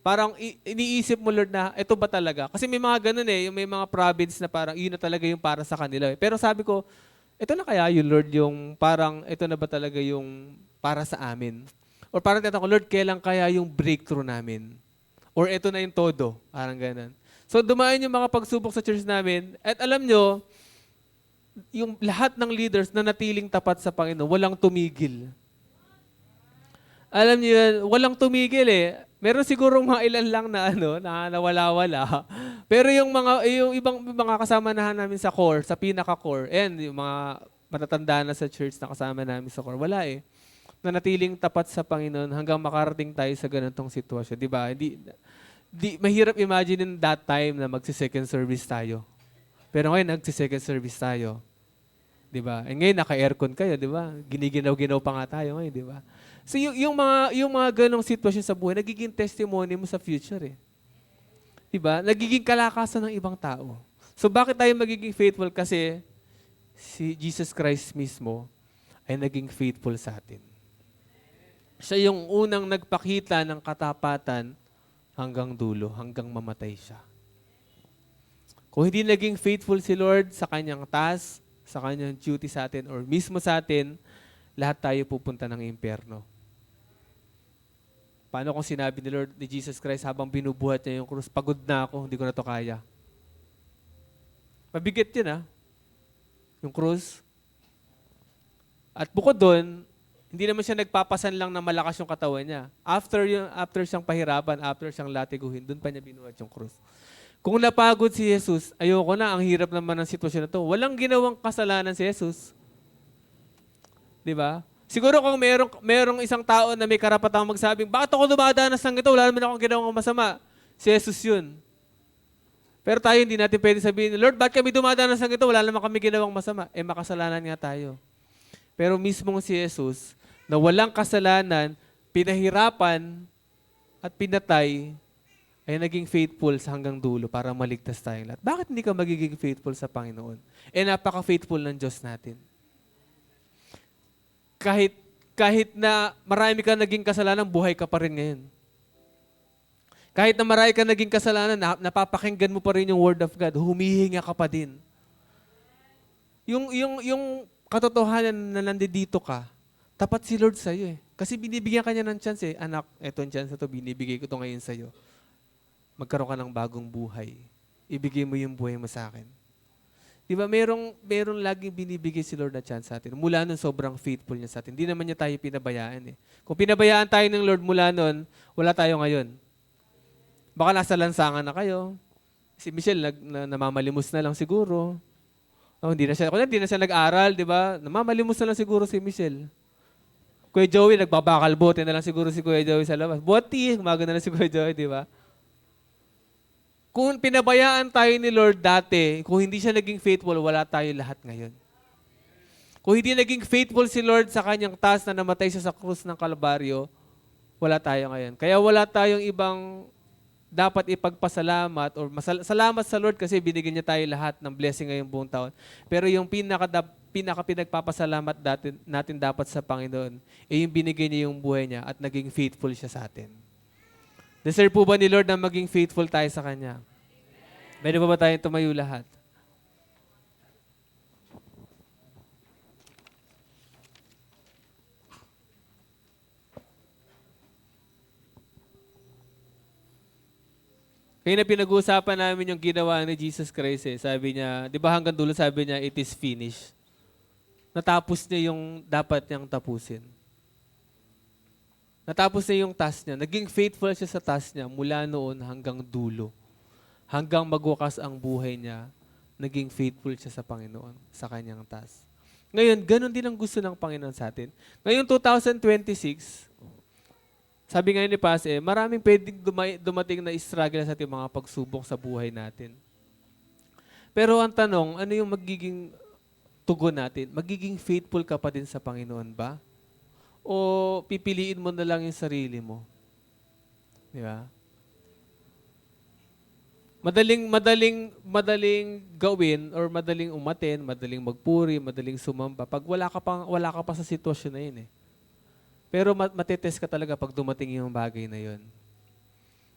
parang iniisip mo, Lord, na ito ba talaga? Kasi may mga ganun yung may mga province na parang yun na talaga yung para sa kanila. Pero sabi ko, ito na kaya yun, Lord, yung parang ito na ba talaga yung para sa amin? Or parang tinatanong ko, Lord, kailan kaya yung breakthrough namin? Or ito na yung todo? Parang ganun. So dumaan yung mga pagsubok sa church namin. At alam nyo, yung lahat ng leaders na natiling tapat sa Panginoon, walang tumigil. Alam niyo yun, walang tumigil eh. Meron siguro mga ilan lang na nawala-wala. Pero yung ibang mga kasama namin sa core, sa pinaka-core, and yung mga matatanda na sa church na kasama namin sa core, wala eh. Na natiling tapat sa Panginoon hanggang makarating tayo sa ganitong sitwasyon. Di ba? Mahirap imagine in that time na magsi-second service tayo. Pero ngayon, nagsi-second service tayo. Di ba? And ngayon, naka-aircon kayo, di ba? Giniginaw-ginaw pa nga tayo ngayon, di ba? So yung mga ganong sitwasyon sa buhay, nagiging testimony mo sa future eh. Di ba? Nagiging kalakasan ng ibang tao. So bakit tayo magiging faithful? Kasi si Jesus Christ mismo ay naging faithful sa atin. Siya yung unang nagpakita ng katapatan hanggang dulo, hanggang mamatay siya. Kung hindi naging faithful si Lord sa kanyang task, sa kanyang duty sa atin, or mismo sa atin, lahat tayo pupunta ng impyerno. Paano kung sinabi ni Lord, ni Jesus Christ, habang binubuhat niya yung krus, pagod na ako, hindi ko na to kaya. Mabigat yun yung krus. At bukod doon, hindi naman siya nagpapasan lang na malakas yung katawan niya. After siyang pahirapan, after siyang latiguhin, doon pa niya binuhat yung krus. Kung napagod si Jesus, ayoko na, ang hirap naman ng sitwasyon na to. Walang ginawang kasalanan si Jesus. Di ba? Siguro kung merong isang tao na may karapatang magsabing, bakit ako dumadanas ng ito? Wala naman akong ginawang masama. Si Jesus yun. Pero tayo hindi natin pwede sabihin, Lord, bakit kami dumadanas ng ito? Wala naman kami ginawang masama. Makasalanan nga tayo. Pero mismong si Jesus, na walang kasalanan, pinahirapan at pinatay, ay naging faithful sa hanggang dulo para maligtas tayong lahat. Bakit hindi ka magiging faithful sa Panginoon? Napaka-faithful ng Diyos natin. Kahit na marami ka naging kasalanan, buhay ka pa rin ngayon. Kahit na marami ka naging kasalanan, napapakinggan mo pa rin yung Word of God, humihinga ka pa din. Yung katotohanan na nandito ka, tapat si Lord sa'yo eh. Kasi binibigyan ka niya ng chance eh. Anak, etong chance na to, binibigay ko to ngayon sa'yo. Magkaroon ka ng bagong buhay. Ibigay mo yung buhay mo sa akin. Di ba, merong laging binibigay si Lord na chance sa atin. Mula nun, sobrang faithful niya sa atin. Hindi naman niya tayo pinabayaan eh. Kung pinabayaan tayo ng Lord mula nun, wala tayo ngayon. Baka nasa lansangan na kayo. Si Michelle, namamalimos na lang siguro. Hindi na siya nag-aral, di ba? Namamalimos na lang siguro si Michelle. Kuya Joey, nagbabakalbote na lang siguro si Kuya Joey sa labas. Buti, umaga na lang si Kuya Joey, di ba? Kung pinabayaan tayo ni Lord dati, kung hindi siya naging faithful, wala tayo lahat ngayon. Kung hindi naging faithful si Lord sa kanyang task na namatay siya sa krus ng Kalbaryo, wala tayo ngayon. Kaya wala tayong ibang dapat ipagpasalamat or salamat sa Lord kasi binigyan niya tayo lahat ng blessing ngayong buong taon. Pero yung pinaka pinagpapasalamat natin dapat sa Panginoon yung binigay niya yung buhay niya at naging faithful siya sa atin. Deserve po ba ni Lord na maging faithful tayo sa Kanya? Pwede ba tayong tumayo lahat? Kaya na pinag-uusapan namin yung ginawa ni Jesus Christ eh. Sabi niya, di ba hanggang dulo sabi niya, it is finished. Natapos niya yung dapat niyang tapusin. Natapos niya yung task niya. Naging faithful siya sa task niya mula noon hanggang dulo. Hanggang magwakas ang buhay niya, naging faithful siya sa Panginoon, sa kanyang task. Ngayon, ganun din ang gusto ng Panginoon sa atin. Ngayon, 2026, sabi nga ni Paz, maraming pwedeng dumating na struggle sa ating mga pagsubok sa buhay natin. Pero ang tanong, ano yung magiging tugon natin? Magiging faithful ka pa din sa Panginoon ba? O pipiliin mo na lang yung sarili mo? Di ba? Madaling gawin or madaling umaten, madaling magpuri, madaling sumamba pag wala ka pa sa sitwasyon na yun eh. Pero matetest ka talaga pag dumating yung bagay na yun.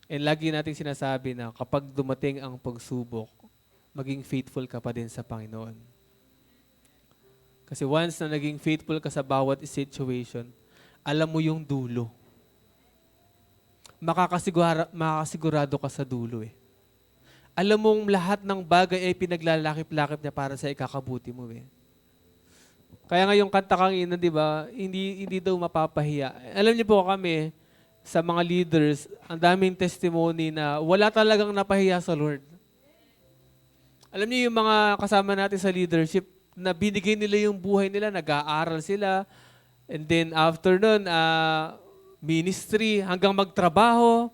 And lagi nating sinasabi na kapag dumating ang pagsubok, maging faithful ka pa din sa Panginoon. Kasi once na naging faithful ka sa bawat situation, alam mo yung dulo. Makakasigurado ka sa dulo eh. Alam mong lahat ng bagay ay pinaglalakip-lakip niya para sa ikakabuti mo eh. Kaya nga yung kanta kanina, di ba, hindi daw mapapahiya. Alam niyo po kami, sa mga leaders, ang daming testimony na wala talagang napahiya sa Lord. Alam niyo yung mga kasama natin sa leadership, na binigay nila yung buhay nila, nag-aaral sila, and then after nun, ministry, hanggang magtrabaho,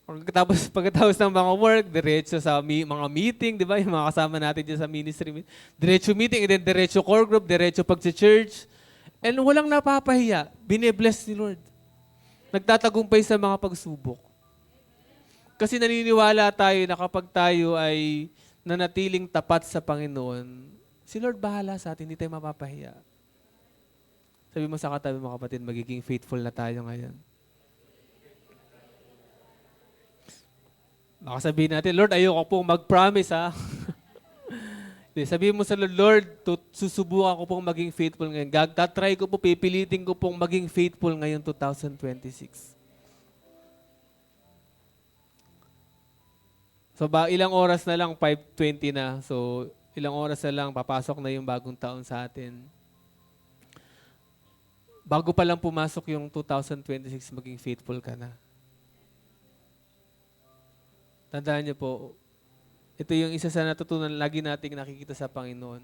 pagkatapos ng mga work, diretso sa mga meeting, di ba? Yung mga kasama natin dyan sa ministry. Diretso meeting, and then diretso core group, diretso pag-church. And walang napapahiya. Bine-bless ni Lord. Nagtatagumpay sa mga pagsubok. Kasi naniniwala tayo na kapag tayo ay nanatiling tapat sa Panginoon, si Lord bahala sa atin, hindi tayo mapapahiya. Sabi mo sa katabi mo kapatid, magiging faithful na tayo ngayon. Baka sabihin natin, Lord, ayoko pong mag-promise, ha? Sabihin mo sa Lord, Lord, susubukan ko pong maging faithful ngayon. Tatry ko po, pipilitin ko pong maging faithful ngayon 2026. So, ilang oras na lang, 5:20 na. So, ilang oras na lang, papasok na yung bagong taon sa atin. Bago pa lang pumasok yung 2026, maging faithful ka na. Tandaan niyo po, ito yung isa sa natutunan lagi nating nakikita sa Panginoon.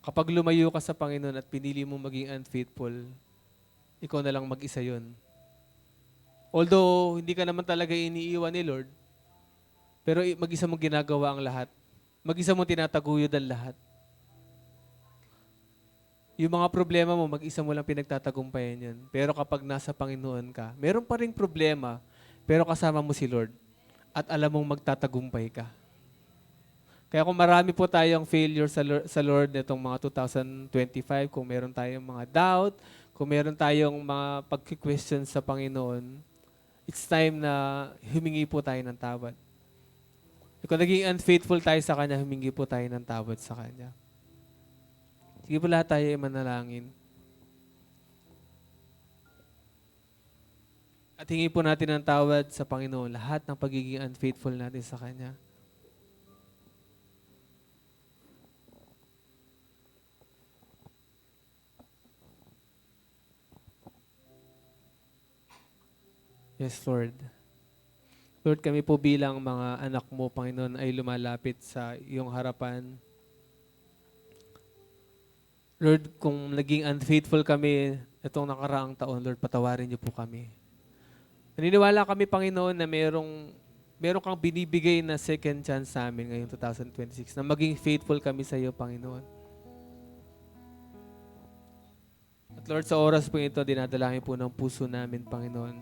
Kapag lumayo ka sa Panginoon at pinili mo maging unfaithful, ikaw na lang mag-isa yun. Although, hindi ka naman talaga iniiwan ni Lord, pero mag-isa mong ginagawa ang lahat. Mag-isa mong tinataguyod ang lahat. Yung mga problema mo, mag-isa mo lang pinagtatagumpayan yun. Pero kapag nasa Panginoon ka, meron pa ring problema, pero kasama mo si Lord. At alam mong magtatagumpay ka. Kaya kung marami po tayong failure sa Lord nitong mga 2025, kung meron tayong mga doubt, kung meron tayong mga pag-question sa Panginoon, it's time na humingi po tayo ng tawad. Kung naging unfaithful tayo sa Kanya, humingi po tayo ng tawad sa Kanya. Sige po lahat tayo manalangin. At hingi po natin ng tawad sa Panginoon, lahat ng pagiging unfaithful natin sa Kanya. Yes, Lord. Lord, kami po bilang mga anak mo, Panginoon, ay lumalapit sa iyong harapan. Lord, kung naging unfaithful kami itong nakaraang taon, Lord, patawarin niyo po kami. Naniniwala kami, Panginoon, na meron kang binibigay na second chance sa amin ngayong 2026, na maging faithful kami sa iyo, Panginoon. At Lord, sa oras po ito, dinadalangin po ng puso namin, Panginoon.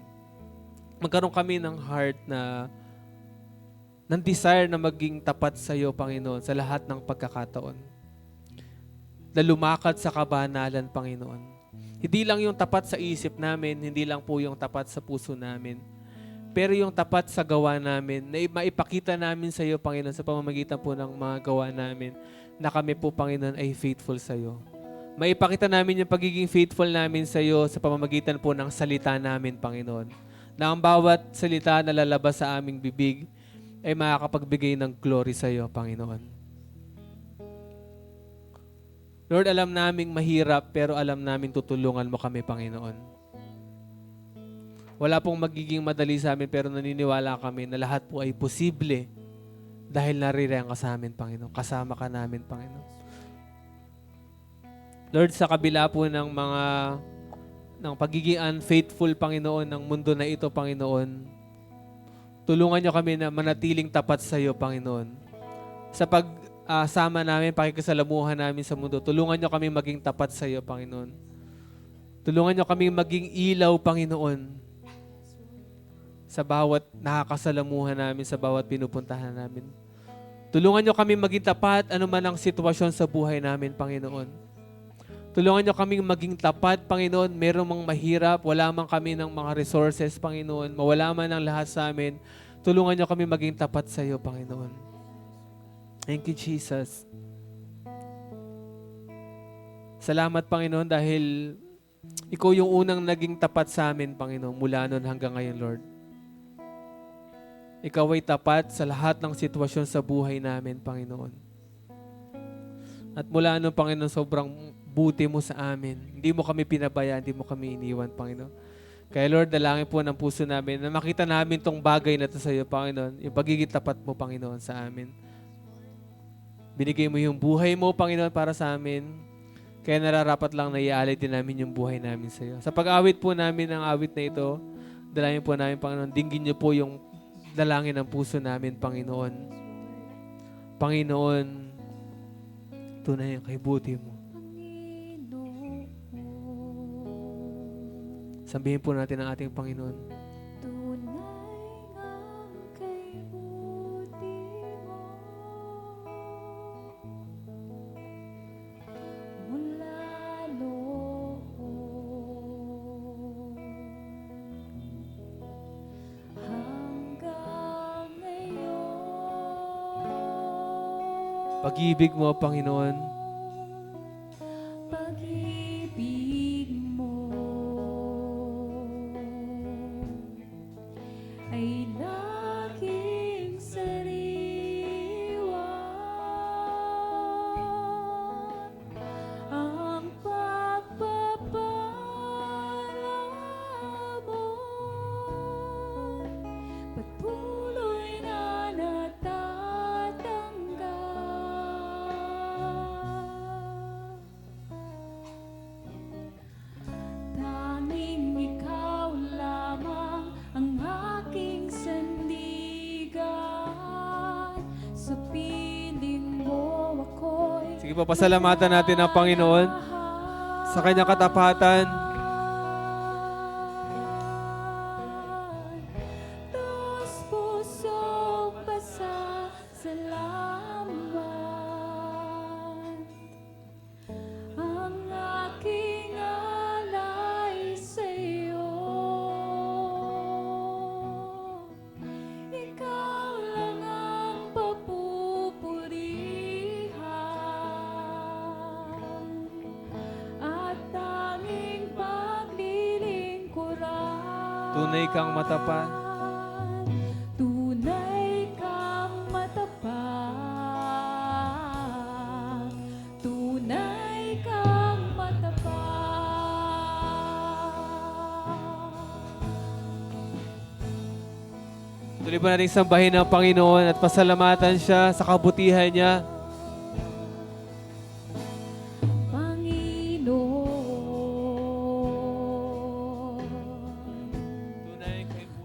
Magkaroon kami ng heart ng desire na maging tapat sa iyo, Panginoon, sa lahat ng pagkakataon. Na lumakad sa kabanalan, Panginoon. Hindi lang yung tapat sa isip namin, hindi lang po yung tapat sa puso namin, pero yung tapat sa gawa namin, na maipakita namin sa iyo, Panginoon, sa pamamagitan po ng mga gawa namin, na kami po, Panginoon, ay faithful sa iyo. Maipakita namin yung pagiging faithful namin sa iyo sa pamamagitan po ng salita namin, Panginoon. Na ang bawat salita na lalabas sa aming bibig ay makakapagbigay ng glory sa iyo, Panginoon. Lord, alam naming mahirap, pero alam namin tutulungan mo kami, Panginoon. Wala pong magiging madali sa amin, pero naniniwala kami na lahat po ay posible dahil naririyan ka sa amin, Panginoon. Kasama ka namin, Panginoon. Lord, sa kabila po ng mga ng pagiging unfaithful, Panginoon, ng mundo na ito, Panginoon. Tulungan niyo kami na manatiling tapat sa iyo, Panginoon. Sa pagsama namin, pakikisalamuhan namin sa mundo, tulungan niyo kami maging tapat sa iyo, Panginoon. Tulungan niyo kami maging ilaw, Panginoon, sa bawat nakakasalamuhan namin, sa bawat pinupuntahan namin. Tulungan niyo kami maging tapat anuman ang sitwasyon sa buhay namin, Panginoon. Tulungan niyo kaming maging tapat, Panginoon. Meron mang mahirap, wala man kami ng mga resources, Panginoon. Mawala man ang lahat sa amin. Tulungan niyo kami maging tapat sa iyo, Panginoon. Thank you, Jesus. Salamat, Panginoon, dahil ikaw yung unang naging tapat sa amin, Panginoon, mula noon hanggang ngayon, Lord. Ikaw ay tapat sa lahat ng sitwasyon sa buhay namin, Panginoon. At mula noon, Panginoon, sobrang buti mo sa amin. Hindi mo kami pinabayaan, hindi mo kami iniwan, Panginoon. Kaya Lord, dalangin po ng puso namin na makita namin tong bagay na ito sa iyo, Panginoon. Yung pagiging tapat mo, Panginoon, sa amin. Binigay mo yung buhay mo, Panginoon, para sa amin. Kaya nararapat lang na iaalay din namin yung buhay namin sa iyo. Sa pag-awit po namin ng awit na ito, dalangin po namin, Panginoon, dinggin niyo po yung dalangin ng puso namin, Panginoon. Panginoon, tunay ang kaibuti mo. Sabihin po natin ang ating Panginoon. Tunay ang kaibuti mo, mula noon hanggang ngayon. Pag-ibig mo, Panginoon. Pag-ibig mo ay laging sariwa. Ang pagpapala mo patuloy na natatanggap. Tanging ikaw lamang ang aking sandigan. Sa piling mo ako'y Sige po, pasalamatan natin ang Panginoon sa kanyang katapatan. Taos pusong pasasalamat. Ang aking alay sa'yo. Ikaw lang ang papupurihan at tanging paglilingkuran. Tunay kang matapat. Tunay kang matapat. Tunay kang matapat. Tuloy po natin sambahin ang Panginoon at pasalamatan siya sa kabutihan niya. Panginoon,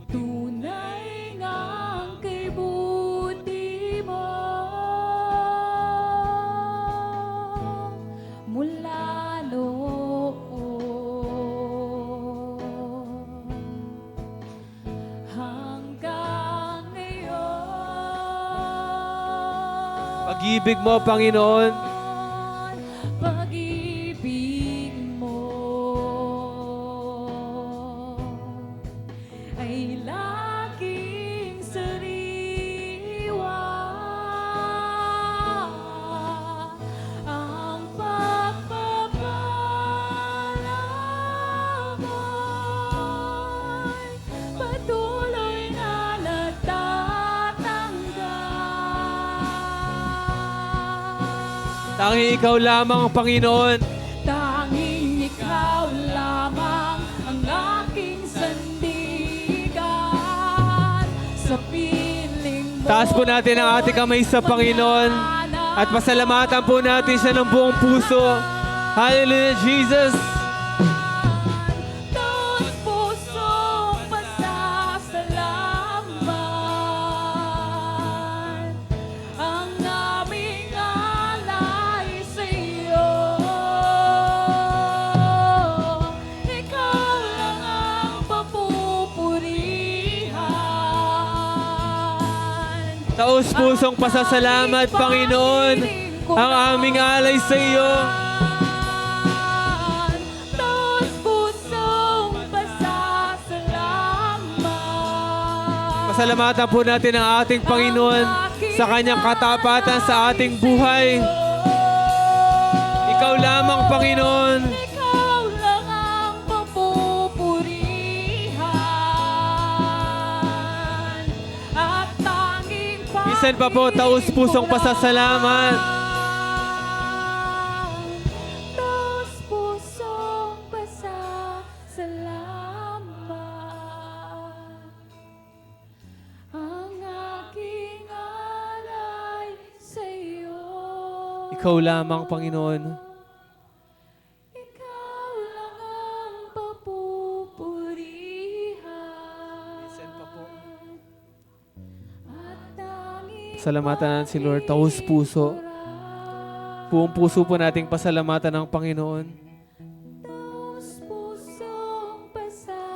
tunay ngang kaibuti mo mula noon hanggang ngayon. Pag-ibig mo, Panginoon. Pag-ibig mo ay laging sariwa. Ang pagpapala mo'y patuloy na natatanggap. Tanging ikaw lamang, Panginoon. Tanging ikaw lamang ang aking sandigan. Sa piling mo Taas po natin ang ating kamay sa Panginoon at pasalamatan po natin siya ng buong puso. Hallelujah, Jesus. Taos-pusong pasasalamat, Panginoon, ang aming alay sa iyo. Taos-pusong pasasalamat. Pasalamatan po natin ang ating Panginoon sa kanyang katapatan sa ating buhay. Ikaw lamang, Panginoon. Ikaw lang ang papupurihan at tanging Minsan pa po, taos-pusong pasasalamat. taos-pusong pasasalamat. Ang aking alay sa iyo. Ikaw lamang, Panginoon. Ikaw lang ang papupurihan. At tanging Pasalamatan natin si Lord, taos-puso. Buong puso po nating pasalamatan ng Panginoon. taos-pusong pasasalamat.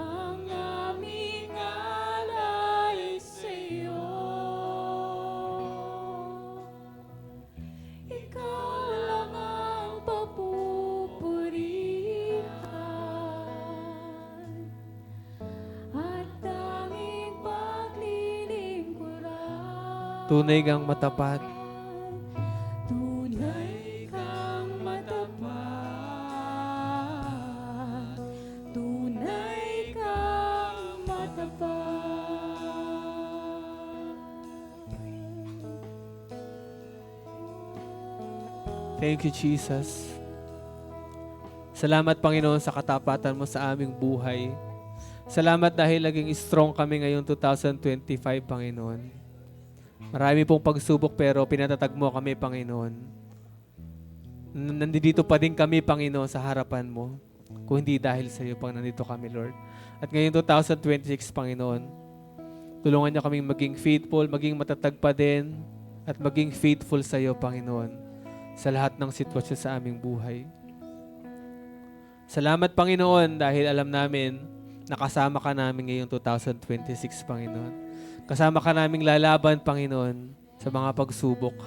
Ang aming alay sa iyo. Ikaw lang ang papupurihan at tanging paglilingkuran. Tunay kang matapat. Tunay kang matapat. Tunay kang matapat. Thank you, Jesus. Salamat, Panginoon, sa katapatan mo sa aming buhay. Salamat dahil naging strong kami ngayong 2025, Panginoon. Marami pong pagsubok pero pinatatag mo kami, Panginoon. Nandito pa din kami, Panginoon, sa harapan mo. Kung hindi dahil sa iyo, pang nandito kami, Lord. At ngayong 2026, Panginoon, tulungan niyo kaming maging faithful, maging matatag pa din, at maging faithful sa iyo, Panginoon, sa lahat ng sitwasyon sa aming buhay. Salamat, Panginoon, dahil alam namin nakasama ka namin ngayong 2026, Panginoon. Kasama ka naming lalaban, Panginoon, sa mga pagsubok.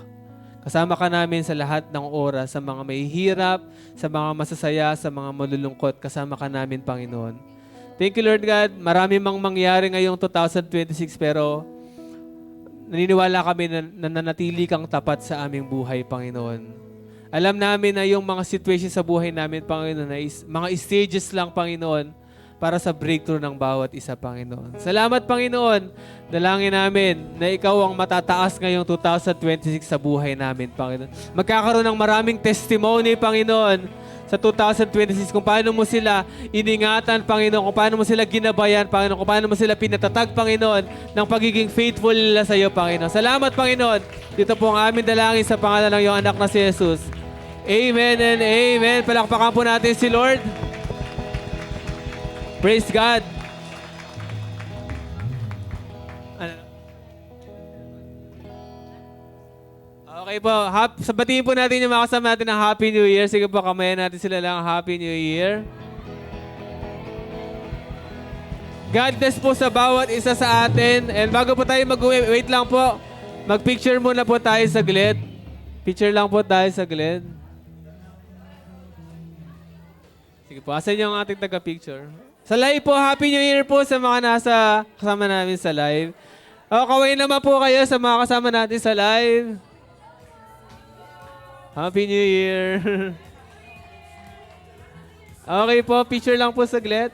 Kasama ka namin sa lahat ng oras, sa mga mahihirap, sa mga masasaya, sa mga malulungkot. Kasama ka namin, Panginoon. Thank you, Lord God. Marami mang mangyari ngayong 2026, pero naniniwala kami na nanatili kang tapat sa aming buhay, Panginoon. Alam namin na yung mga situation sa buhay namin, Panginoon, na mga stages lang, Panginoon, para sa breakthrough ng bawat isa, Panginoon. Salamat, Panginoon. Dalangin namin na ikaw ang matataas ngayong 2026 sa buhay namin, Panginoon. Magkakaroon ng maraming testimony, Panginoon, sa 2026 kung paano mo sila iningatan, Panginoon, kung paano mo sila ginabayan, Panginoon, kung paano mo sila pinatatag, Panginoon, ng pagiging faithful nila sa iyo, Panginoon. Salamat, Panginoon. Dito po ang aming dalangin sa pangalan ng iyong anak na si Jesus. Amen and amen. Palakpakan po natin si Lord. Praise God. Okay po. Sabatiin po natin yung mga kasama natin ng Happy New Year. Sige po, kamayan natin sila lang Happy New Year. God bless po sa bawat isa sa atin. And bago po tayo mag-uwi, wait lang po. Mag-picture muna po tayo saglit. Picture lang po tayo saglit. Sige po, asan yung ating taga-picture? Sa live po, Happy New Year po sa mga nasa kasama namin sa live. O, kaway naman po kayo sa mga kasama natin sa live. Happy New Year. Okay po, picture lang po saglit.